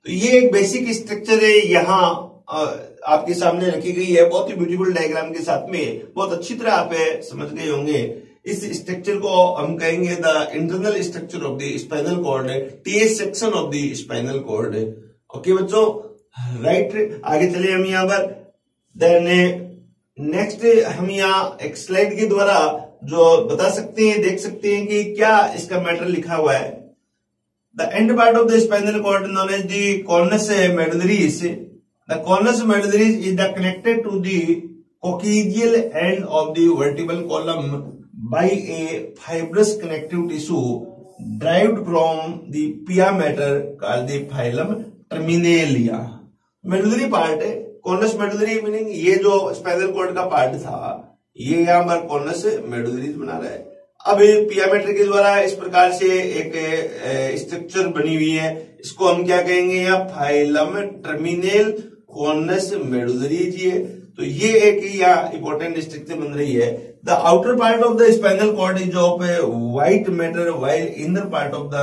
तो ये एक बेसिक स्ट्रक्चर है यहाँ आपके सामने रखी गई है, बहुत ही ब्यूटीफुल डायग्राम के साथ में, बहुत अच्छी तरह आप समझ गए होंगे। इस स्ट्रक्चर को हम कहेंगे the internal structure of the spinal cord, TS section of the spinal cord. Okay बच्चों, राइट, आगे चले हम यहाँ पर। देन नेक्स्ट हम यहाँ एक स्लाइड के द्वारा जो बता सकते हैं, देख सकते हैं कि क्या इसका मैटर लिखा हुआ है। The end part of the spinal cord known as the conus medullaris. The cornus medullaris is the connected to the coccygeal end of the vertebral column by a fibrous connective tissue derived from the pia mater called the phylum terminalia. Medullary part है, cornus medullary मीनिंग ये जो स्पाइनल कॉर्ड का पार्ट था, ये यहाँ पर cornus medullaris बना रहा है। अब पिया मेटर के द्वारा इस प्रकार से एक स्ट्रक्चर बनी हुई है, इसको हम क्या कहेंगे, यहाँ फाइलम टर्मिनेल कॉर्नस मेडुलरीज है। तो ये एक यहाँ इंपॉर्टेंट स्ट्रक्चर बन रही है। The outer part of the spinal cord is of white matter while inner part of the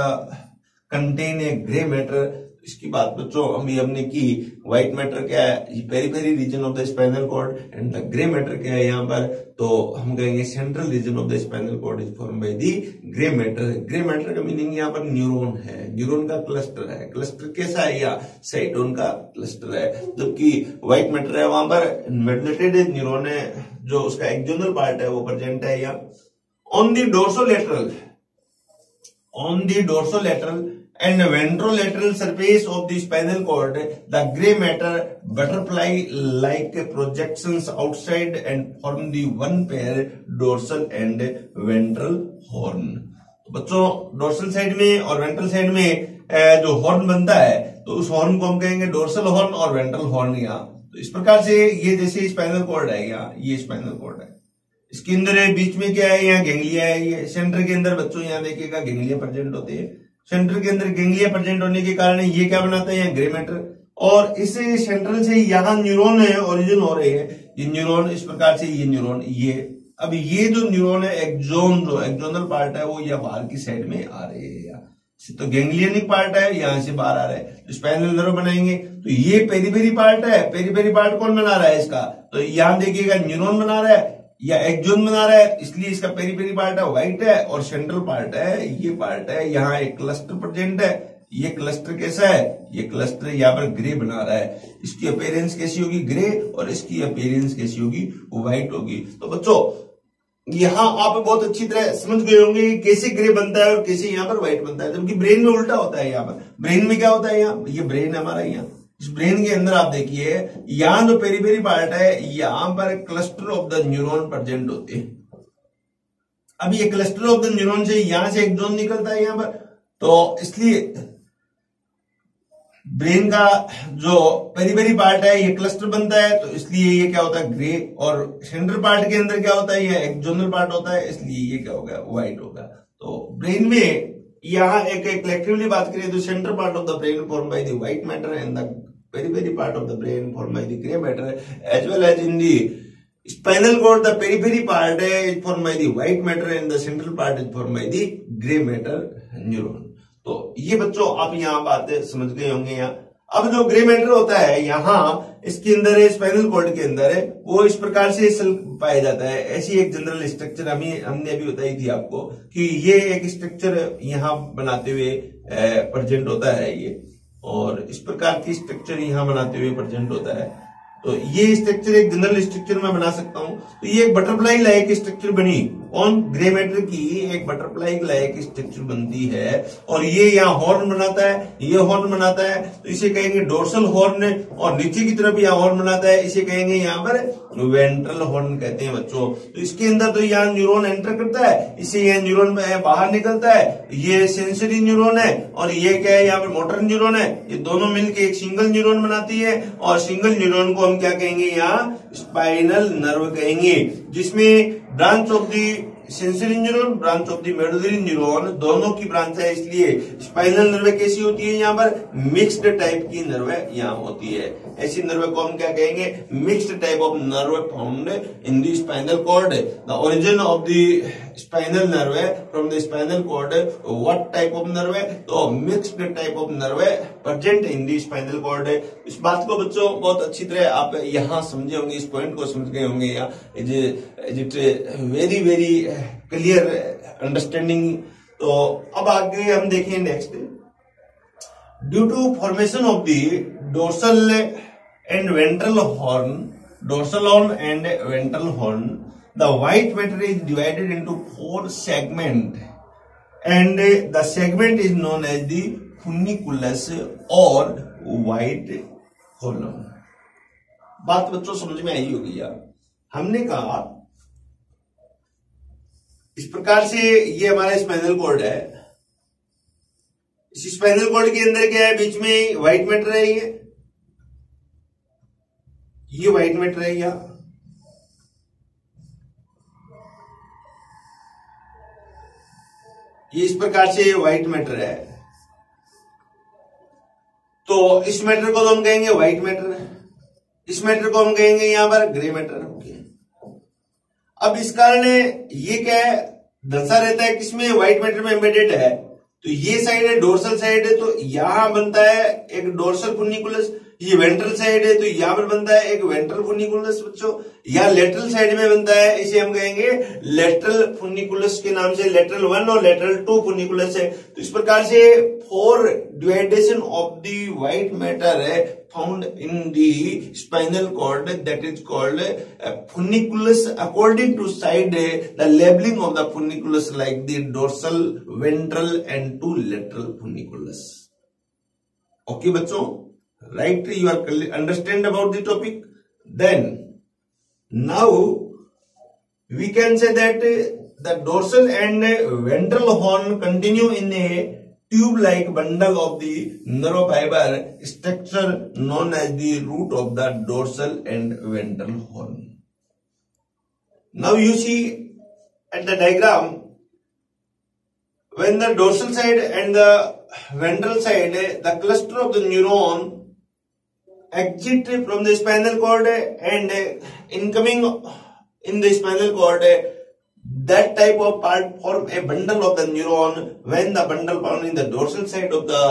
contain a grey matter. इसकी बात बच्चों हमने की, व्हाइट मैटर क्या है, periphery region of the spinal cord, and the grey matter क्या है यहाँ पर, तो हम कहेंगे central region of the spinal cord is form by the grey matter. Grey matter का मीनिंग यहाँ पर न्यूरॉन है, न्यूरॉन का क्लस्टर है। क्लस्टर कैसा है, या साइटोन का क्लस्टर है, जबकि व्हाइट मैटर है वहां पर मेडुलेटेड न्यूरॉन है, जो उसका एक्सोनल पार्ट है वो प्रेजेंट है यहाँ। On the dorsolateral and ventrolateral surface of the spinal cord, the gray matter butterfly-like projections outside and form the one pair dorsal and ventral horn। तो बच्चों डोर्सल साइड में और वेंट्रल साइड में जो हॉर्न बनता है, तो उस हॉर्न को हम कहेंगे डोर्सल हॉर्न और वेंट्रल हॉर्न। यहाँ तो इस प्रकार से ये जैसे स्पाइनल कॉर्ड है, यहाँ ये स्पाइनल कॉर्ड है, इसके अंदर बीच में क्या है, यहाँ गैंग्लिया है। ये सेंटर के अंदर बच्चों यहाँ देखिएगा गैंग्लिया प्रेजेंट होते हैं, सेंटर के अंदर गैंग्लिया प्रेजेंट होने के कारण ये क्या बनाता है, यहाँ ग्रे मैटर, और इस सेंट्रल से यहाँ न्यूरॉन है ओरिजिन हो रहे हैं, ये न्यूरॉन इस प्रकार से, ये न्यूरॉन ये, अब ये जो न्यूरॉन है एक्सोनल पार्ट है वो यहाँ बाहर की साइड में आ रहे हैं, तो गैंग्लियनिक पार्ट है यहाँ से बाहर आ रहा है, तो स्पाइनल नर्व बनाएंगे। तो ये पेरीफेरी पार्ट है, पेरीफेरी पार्ट कौन बना रहा है इसका, तो यहाँ देखिएगा न्यूरॉन बना रहा है या एक्सोन बना रहा है, इसलिए इसका पेरीफेरी पार्ट है व्हाइट है, और सेंट्रल पार्ट है ये पार्ट है, यहाँ एक क्लस्टर प्रेजेंट है। ये क्लस्टर कैसा है, ये क्लस्टर यहाँ पर ग्रे बना रहा है, इसकी अपीयरेंस कैसी होगी, ग्रे, और इसकी अपीयरेंस कैसी होगी, व्हाइट होगी। तो बच्चों यहाँ आप बहुत अच्छी तरह समझ गए होंगे कि कैसे ग्रे बनता है और कैसे यहाँ पर व्हाइट बनता है, जबकि ब्रेन में उल्टा होता है। यहाँ पर ब्रेन में क्या होता है, यहाँ ये ब्रेन हमारा, यहाँ इस ब्रेन के अंदर आप देखिए यहाँ जो पेरीफेरी पार्ट है, यहाँ पर cluster of the neuron present होते हैं। अब ये क्लस्टर ऑफ द न्यूरॉन से यहाँ से एक्सोन निकलता है यहाँ पर, तो इसलिए ब्रेन का जो पेरिफेरी पार्ट है ये क्लस्टर बनता है, तो इसलिए ये क्या होता है ग्रे, और सेंट्रल पार्ट के अंदर क्या होता है ये एक्सोनल पार्ट होता है, इसलिए ये क्या होगा व्हाइट होगा। तो ब्रेन में यहाँ एक कलेक्टिवली बात करें तो central part of the brain form by the white matter and the periphery part of the brain form by the grey matter, as well as in the spinal cord the periphery part is formed by the white matter and the central part is formed by the gray matter neuron। तो ये बच्चों आप यहाँ बातें समझ गए होंगे। यहाँ अब जो ग्रे मैटर होता है यहाँ इसके अंदर है, स्पाइनल कॉर्ड के अंदर है, वो इस प्रकार से सेल पाया जाता है। ऐसी एक जनरल स्ट्रक्चर हमने अभी बताई थी आपको कि ये एक स्ट्रक्चर यहाँ बनाते हुए प्रेजेंट होता है ये, और इस प्रकार की स्ट्रक्चर यहाँ बनाते हुए प्रेजेंट होता है। तो ये स्ट्रक्चर एक जनरल स्ट्रक्चर में बना सकता हूं। तो ये एक बटरफ्लाई लाइक स्ट्रक्चर बनी, ऑन ग्रे मैटर की एक बटरफ्लाई लाइक स्ट्रक्चर बनती है, और ये यहाँ हॉर्न बनाता है, ये हॉर्न बनाता है, तो इसे कहेंगे डोर्सल हॉर्न, और नीचे की तरफ यहाँ हॉर्न बनाता है, इसे कहेंगे यहाँ पर वेंट्रल हॉर्न कहते हैं बच्चों। तो इसके अंदर तो यहाँ न्यूरॉन एंटर करता है, इससे यहाँ न्यूरॉन बाहर निकलता है, ये सेंसरी न्यूरॉन है, और ये क्या है यहाँ पर मोटर न्यूरॉन है, ये दोनों मिलकर एक सिंगल न्यूरॉन बनाती है, और सिंगल न्यूरॉन को हम क्या कहेंगे यहाँ स्पाइनल नर्व कहेंगे, जिसमें branch of the sensory neuron, branch of the medullary neuron दोनों की ब्रांच है, इसलिए स्पाइनल नर्व कैसी होती है यहाँ पर मिक्स्ड टाइप की नर्व यहाँ होती है। ऐसी नर्व को हम क्या कहेंगे mixed type of nerve found in the spinal cord. The origin of the spinal nerve from the spinal cord, what type of nerve है, तो mixed type of nerve present in the spinal cord. इस बात को बच्चों बहुत अच्छी तरह आप यहाँ समझे होंगे, इस पॉइंट को समझ गए होंगे। यहाँ it very very clear understanding. तो अब आगे हम देखें next, due to formation of the dorsal and ventral horn, dorsal horn and ventral horn, the white matter is divided into 4 segment and the segment is known as the funiculus और व्हाइट हॉर्न। बात बच्चों समझ में आई होगी यार। हमने कहा इस प्रकार से ये हमारा स्पाइनल कॉर्ड है, इस स्पाइनल कॉर्ड के अंदर क्या है, बीच में व्हाइट मैटर है, ये व्हाइट मैटर है, ये इस प्रकार से व्हाइट मैटर है। तो इस मैटर को तो हम कहेंगे व्हाइट मैटर, इस मैटर को हम कहेंगे यहां पर ग्रे मैटर। अब इस कारण ये क्या है दर्शा रहता है किसमें व्हाइट मैटर में एम्बेडेड है, तो ये साइड है डोर्सल साइड है, तो यहां बनता है एक डोर्सल फुनिकुलस, ये वेंट्रल साइड है तो यहां पर बनता है एक वेंट्रल फुनिकुलस बच्चों, या लेटरल साइड में बनता है, इसे हम कहेंगे लेटरल फुनिकुलस के नाम से, लेटरल 1 और लेटरल 2 फुनिकुलस है। तो इस प्रकार से 4 डिवाइडेशन ऑफ द व्हाइट मैटर है found in the spinal cord, that is called funiculus according to side, the labeling of the funiculus like the dorsal, ventral and 2 lateral funiculus। Okay बच्चों, right, you are understand about the topic। Then now we can say that the dorsal and ventral horn continue in a tube-like bundle of the nerve fiber structure known as the root of the dorsal and ventral horn। Now you see at the diagram, when the dorsal side and the ventral side, the cluster of the neuron exit from the spinal cord and incoming in the spinal cord, that type of part form a bundle of the neuron. When the bundle found in the dorsal side of the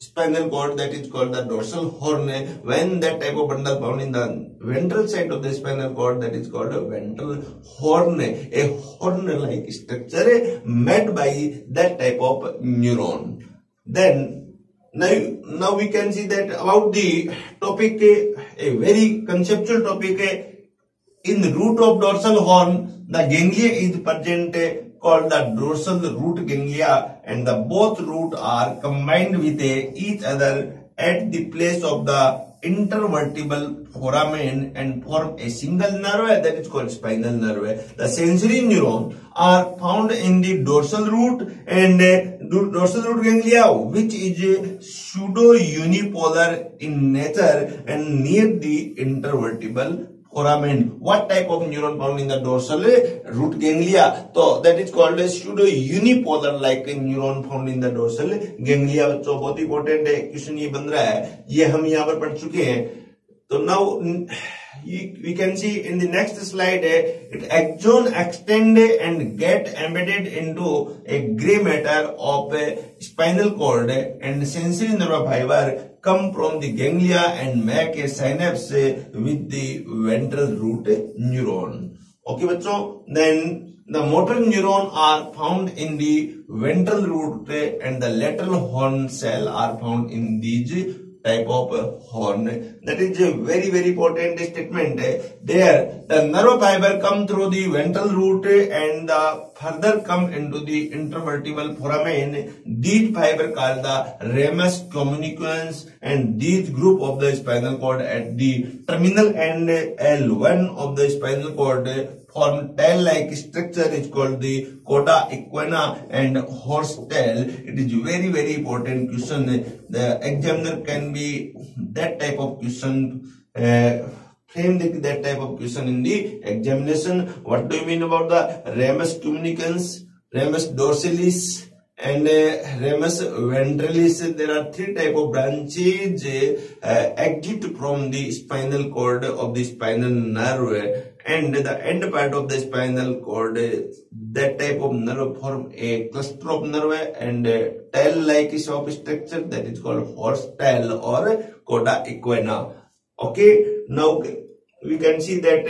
spinal cord, that is called the dorsal horn. When that type of bundle found in the ventral side of the spinal cord, that is called a ventral horn, a horn-like structure made by that type of neuron. Then now we can see that about the topic, a very conceptual topic. In the root of dorsal horn, the ganglia is present called the dorsal root ganglia, and the both root are combined with each other at the place of the intervertebral foramen and form a single nerve that is called spinal nerve. The sensory neurons are found in the dorsal root and dorsal root ganglia, which is pseudo unipolar in nature and near the intervertebral foramen. What type of neuron found in the dorsal root ganglia? So that is called a pseudo unipolar like neuron found in the dorsal ganglia. बच्चों बहुत इंपॉर्टेंट है, क्वेश्चन ये बन रहा है, ये हम यहाँ पर पढ़ चुके हैं. तो now we can see in the next slide it axon extend and get embedded into a gray matter of spinal cord and sensory nerve fiber come from the ganglia and make a synapse with the ventral root neuron. Okay बच्चों, then the motor neuron are found in the ventral root and the lateral horn cell are found in these type of horn. That is a very important statement. There the nerve fiber come through the ventral root and further come into the intervertebral foramen. These fiber called the ramus communicans and these group of the spinal cord at the terminal end L1 of the spinal cord form tail-like structure is called the coda equina and horse tail. It is very important question. The examiner can be that type of question, frame that type of question in the examination. What do you mean about the ramus communicans, ramus dorsalis and ramus ventralis? There are three type of branches exit from the spinal cord of the spinal nerve. And the end part of the spinal cord, that type of nerve form a cluster of nerve and tail-like structure that is called horse tail or coda equina. Okay, now we can see that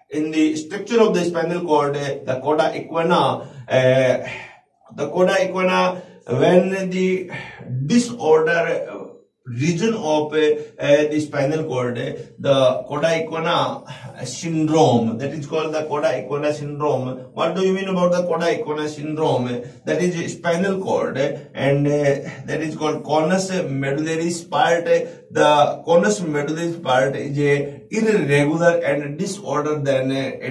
in the structure of the spinal cord, the coda equina, when the disorder region of the spinal cord, the coda equina syndrome, that is called the coda equina syndrome. What do you mean about the coda equina syndrome? That is spinal cord and that is called conus medullaris part. The conus medullaris part is irregular and disorder, then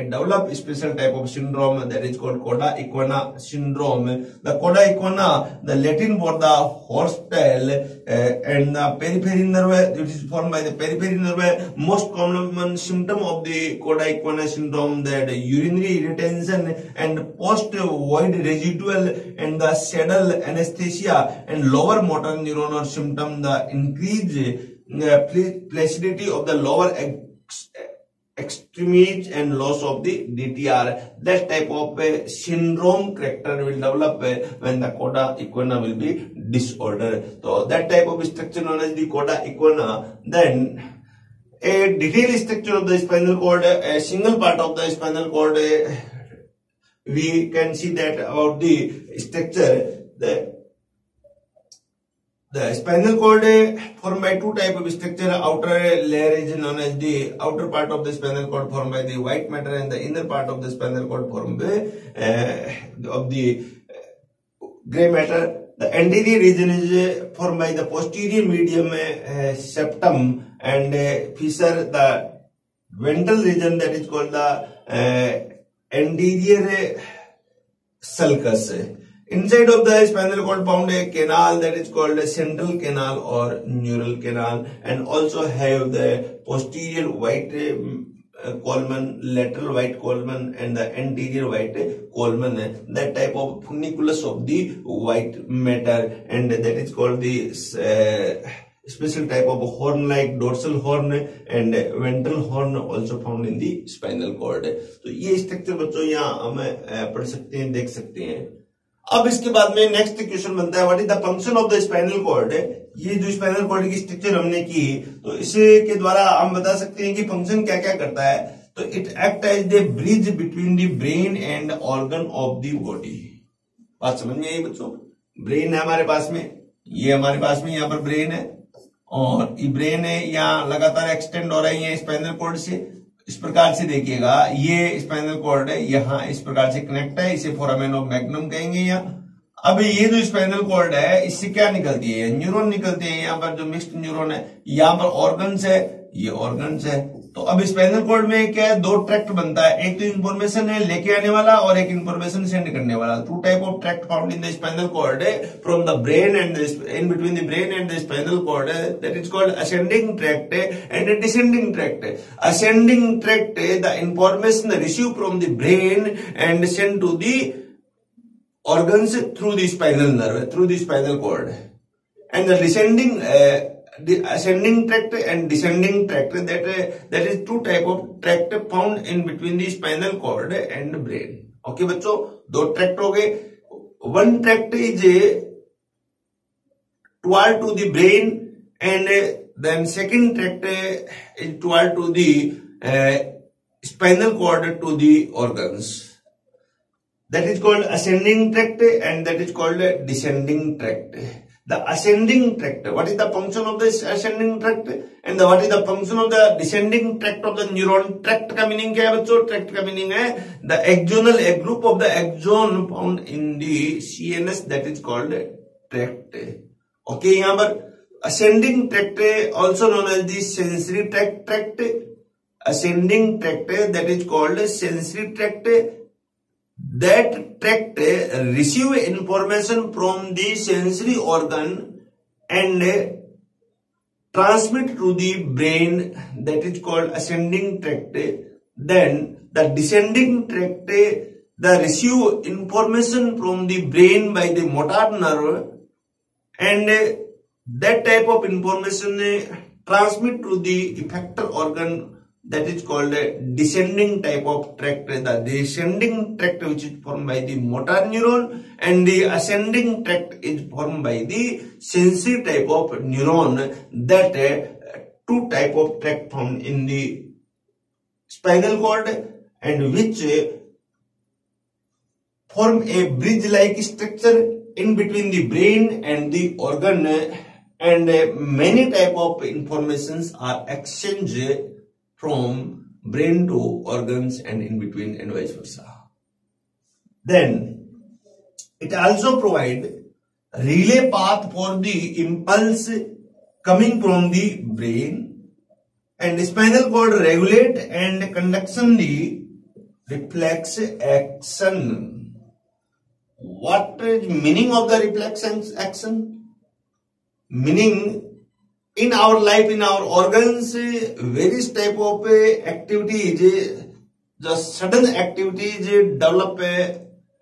develop special type of syndrome that is called coda equina syndrome. The coda equina, the Latin for the horse tail, and the periphery nerve, which is formed by the periphery nerve. Most common symptom of the coda equina syndrome that urinary retention and post-void residual and the saddle anesthesia and lower motor neuron or symptom, the increased placidity of the lower extremities and loss of the DTR. That type of syndrome character will develop when the coda equina will be disordered. So that type of structure known as the coda equina. Then a detailed structure of the spinal cord, a single part of the spinal cord, we can see that about the structure. The spinal cord formed by two type of structure. Outer layer is known as the outer part of the spinal cord formed by the white matter and the inner part of the spinal cord formed of the gray matter. The anterior region is formed by the posterior medium septum and fissure. The ventral region that is called the anterior sulcus. Inside of the spinal cord found a canal that is called a central canal or neural canal, and also have the posterior white column, lateral white column and the anterior white column. That type of funiculus of the white matter, and that is called the special type of horn like dorsal horn and ventral horn also found in the spinal cord. तो ये स्ट्रक्चर बच्चों यहाँ हम पढ़ सकते हैं, देख सकते हैं. अब इसके बाद में नेक्स्ट क्वेश्चन बनता है, what is the function of the spinal cord. ये जो स्पाइनल कॉर्ड की स्ट्रक्चर हमने की, तो इसके द्वारा हम बता सकते हैं कि फंक्शन क्या क्या करता है. तो it act as the bridge between the brain and organ of the body. बात समझ में आई बच्चों? ब्रेन है हमारे पास में, ये हमारे पास में यहाँ पर ब्रेन है और ये ब्रेन है, यहाँ लगातार एक्सटेंड हो रही है स्पाइनल कॉर्ड से. इस प्रकार से देखिएगा, ये स्पाइनल कॉर्ड है, यहाँ इस प्रकार से कनेक्ट है, इसे फोरामेन ऑफ मैग्नम कहेंगे यहाँ. अब ये जो स्पाइनल कॉर्ड है इससे क्या निकलती है, न्यूरॉन निकलते हैं। यहाँ पर जो मिक्स्ड न्यूरॉन है, यहाँ पर ऑर्गन्स है, ये ऑर्गन्स है। तो अब स्पाइनल कॉर्ड में क्या है, दो ट्रैक्ट बनता है, एक तो इंफॉर्मेशन है लेके आने वाला और एक इंफॉर्मेशन सेंड करने वाला। Two type of tract found in the spinal cord from the brain and in between the brain and the spinal cord, that is called ascending tract and descending tract. Ascending tract the information receive from the brain and send to the organs through the spinal nerve, through the spinal cord, and the ascending tract and descending tract, that is two type of tract found in between the spinal cord and brain. Okay बच्चों, दो ट्रैक्ट हो गए। one tract is toward to the brain and then second tract is toward to the spinal cord to the organs. That is called ascending tract and that is called descending tract. The ascending tract, what is the function of the ascending tract and what is the function of the descending tract of the neuron? Tract का meaning क्या है बच्चों? Tract का meaning है the axonal, a group of the axon found in the CNS, that is called tract. Okay, यहाँ पर ascending tract also known as the sensory tract. Ascending tract that is called sensory tract. That tract receive information from the sensory organ and transmit to the brain, that is called ascending tract. Then the descending tract, the receive information from the brain by the motor nerve and that type of information transmit to the effector organ, that is called a descending type of tract. The descending tract which is formed by the motor neuron and the ascending tract is formed by the sensory type of neuron. That two type of tract found in the spinal cord and which form a bridge-like structure in between the brain and the organ, and many type of informations are exchanged from brain to organs and in between and vice versa. Then it also provide relay path for the impulse coming from the brain, and spinal cord regulate and conduction the reflex action. What is meaning of the reflex action? Meaning in our life, in our organs, various type of activities, the sudden activities develop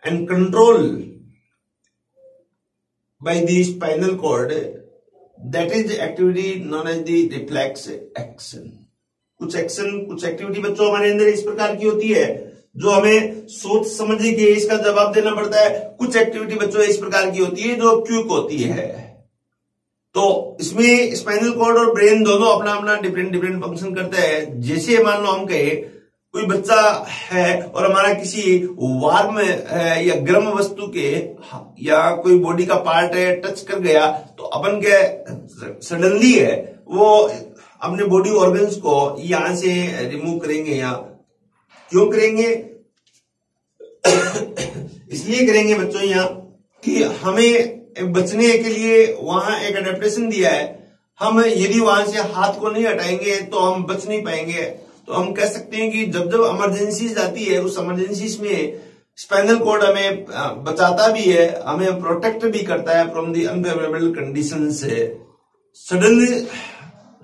and control by the spinal cord. That is the activity known as the reflex action. कुछ एक्टिविटी बच्चों हमारे अंदर इस प्रकार की होती है जो हमें सोच समझ के इसका जवाब देना पड़ता है। कुछ एक्टिविटी बच्चों इस प्रकार की होती है जो क्विक होती है। तो इसमें स्पाइनल कॉर्ड और ब्रेन दोनों अपना अपना डिफरेंट फंक्शन करते हैं। जैसे मान लो हम कहे कोई बच्चा है और हमारा किसी वार्म या गर्म वस्तु के या कोई बॉडी का पार्ट है टच कर गया, तो अपन क्या सडनली है वो अपने बॉडी ऑर्गन्स को यहां से रिमूव करेंगे। या क्यों करेंगे? इसलिए करेंगे बच्चों यहाँ कि हमें बचने के लिए वहां एक अडेप्टेशन दिया है। हम यदि वहां से हाथ को नहीं हटाएंगे तो हम बच नहीं पाएंगे। तो हम कह सकते हैं कि जब जब इमरजेंसीज आती है उस इमरजेंसीज में स्पाइनल कॉर्ड हमें बचाता भी है, हमें प्रोटेक्ट भी करता है फ्रॉम दी अनफेवरेबल कंडीशन से। सडनली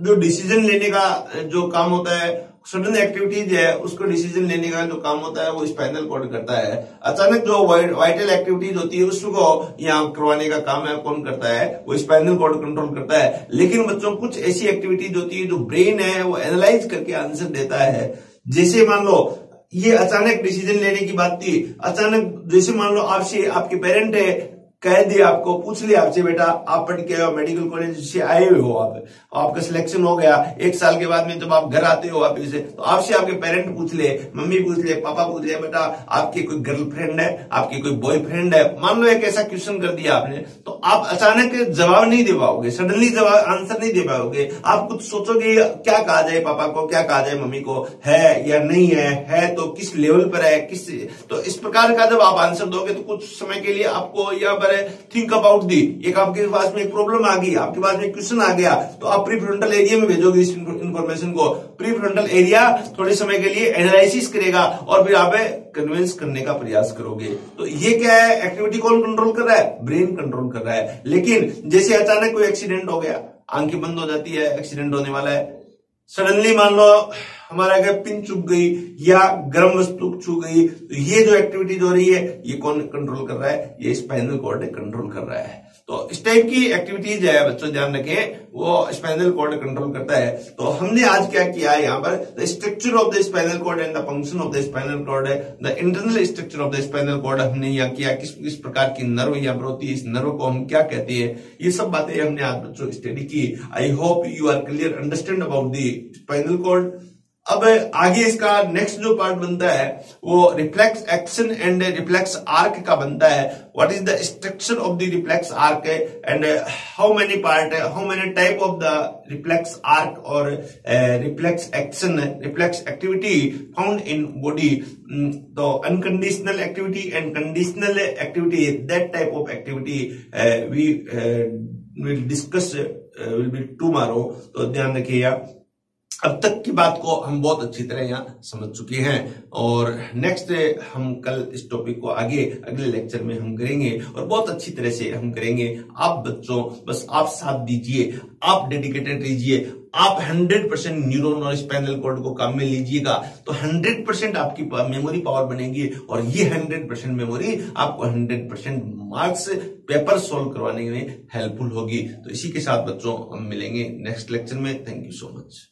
जो डिसीजन लेने का जो काम होता है, सडन एक्टिविटीज है उसको डिसीजन लेने का जो काम होता है वो स्पाइनल कॉर्ड करता है। अचानक जो वाइटल एक्टिविटीज होती है उसको यहाँ करवाने का काम है कौन करता है? वो स्पाइनल कॉर्ड कंट्रोल करता है। लेकिन बच्चों कुछ ऐसी एक्टिविटीज होती है जो ब्रेन है वो एनालाइज करके आंसर देता है। जैसे मान लो ये अचानक डिसीजन लेने की बात थी, अचानक जैसे मान लो आपसे आपके पेरेंट है कह दिया, आपको पूछ लिया आपसे बेटा आप पढ़ के मेडिकल कॉलेज से आए हुए हो, आपका सिलेक्शन हो गया। 1 साल के बाद में जब आप घर आते हो वापिस से तो आपसे आपके पेरेंट पूछ ले, मम्मी पूछ ले, पापा पूछ ले बेटा आपकी कोई गर्लफ्रेंड है, आपकी कोई बॉयफ्रेंड है, मान लो एक ऐसा क्वेश्चन कर दिया आपने। तो आप अचानक जवाब नहीं दे पाओगे, सडनली जवाब आंसर नहीं दे पाओगे। आप कुछ सोचोगे क्या कहा जाए पापा को, क्या कहा जाए मम्मी को, है या नहीं है तो किस लेवल पर है, किस, तो इस प्रकार का जब आप आंसर दोगे तो कुछ समय के लिए आपको यहाँ पर थिंक अबाउट दी, एक आपके पास में एक प्रॉब्लम आ गई, आपके पास में क्वेश्चन आ गया, तो आप प्री फ्रंटल एरिया में भेजोगे इस इंफॉर्मेशन को। प्री फ्रंटल एरिया थोड़े समय के लिए एनालिसिस करेगा और फिर आप कन्विंस करने का प्रयास करोगे। तो ये क्या है, एक्टिविटी कौन कंट्रोल कर रहा है, ब्रेन कंट्रोल कर रहा है। लेकिन जैसे अचानक कोई एक्सीडेंट हो गया, आंखें बंद हो जाती है, एक्सीडेंट होने वाला है, सडनली मान लो हमारा अगर पिन चुभ गई या गर्म वस्तु छू गई, तो ये जो एक्टिविटीज हो रही है ये कौन कंट्रोल कर रहा है, ये स्पाइनल कॉर्ड कंट्रोल कर रहा है। तो इस टाइप की एक्टिविटीज है बच्चों, ध्यान रखें, वो स्पाइनल कॉर्ड कंट्रोल करता है। तो हमने आज क्या किया है यहाँ पर, the structure of the spinal cord and the function of the spinal cord, the internal structure of the spinal cord हमने यहाँ किया, किस प्रकार की नर्व यहाँ पर होती है, इस नर्व को हम क्या कहते हैं, ये सब बातें हमने आज बच्चों स्टडी की। I hope you are clear understand about the spinal cord. अब आगे इसका नेक्स्ट जो पार्ट बनता है वो reflex action and reflex arc का बनता है। What is the structure of the reflex arc and how many part, how many type of the reflex arc और reflex action, reflex activity found in body. तो unconditional activity and conditional activity, that type of activity we will discuss will be tomorrow. तो ध्यान रखिएगा, अब तक की बात को हम बहुत अच्छी तरह यहाँ समझ चुके हैं और नेक्स्ट हम कल इस टॉपिक को आगे अगले लेक्चर में हम करेंगे और बहुत अच्छी तरह से हम करेंगे। आप बच्चों बस आप साथ दीजिए, आप डेडिकेटेड रहिए, आप 100% न्यूरॉन और स्पाइनल कॉर्ड को काम में लीजिएगा तो 100% आपकी मेमोरी पावर बनेगी और ये 100% मेमोरी आपको 100% मार्क्स पेपर सॉल्व करवाने में हेल्पफुल होगी। तो इसी के साथ बच्चों हम मिलेंगे नेक्स्ट लेक्चर में। Thank you so much.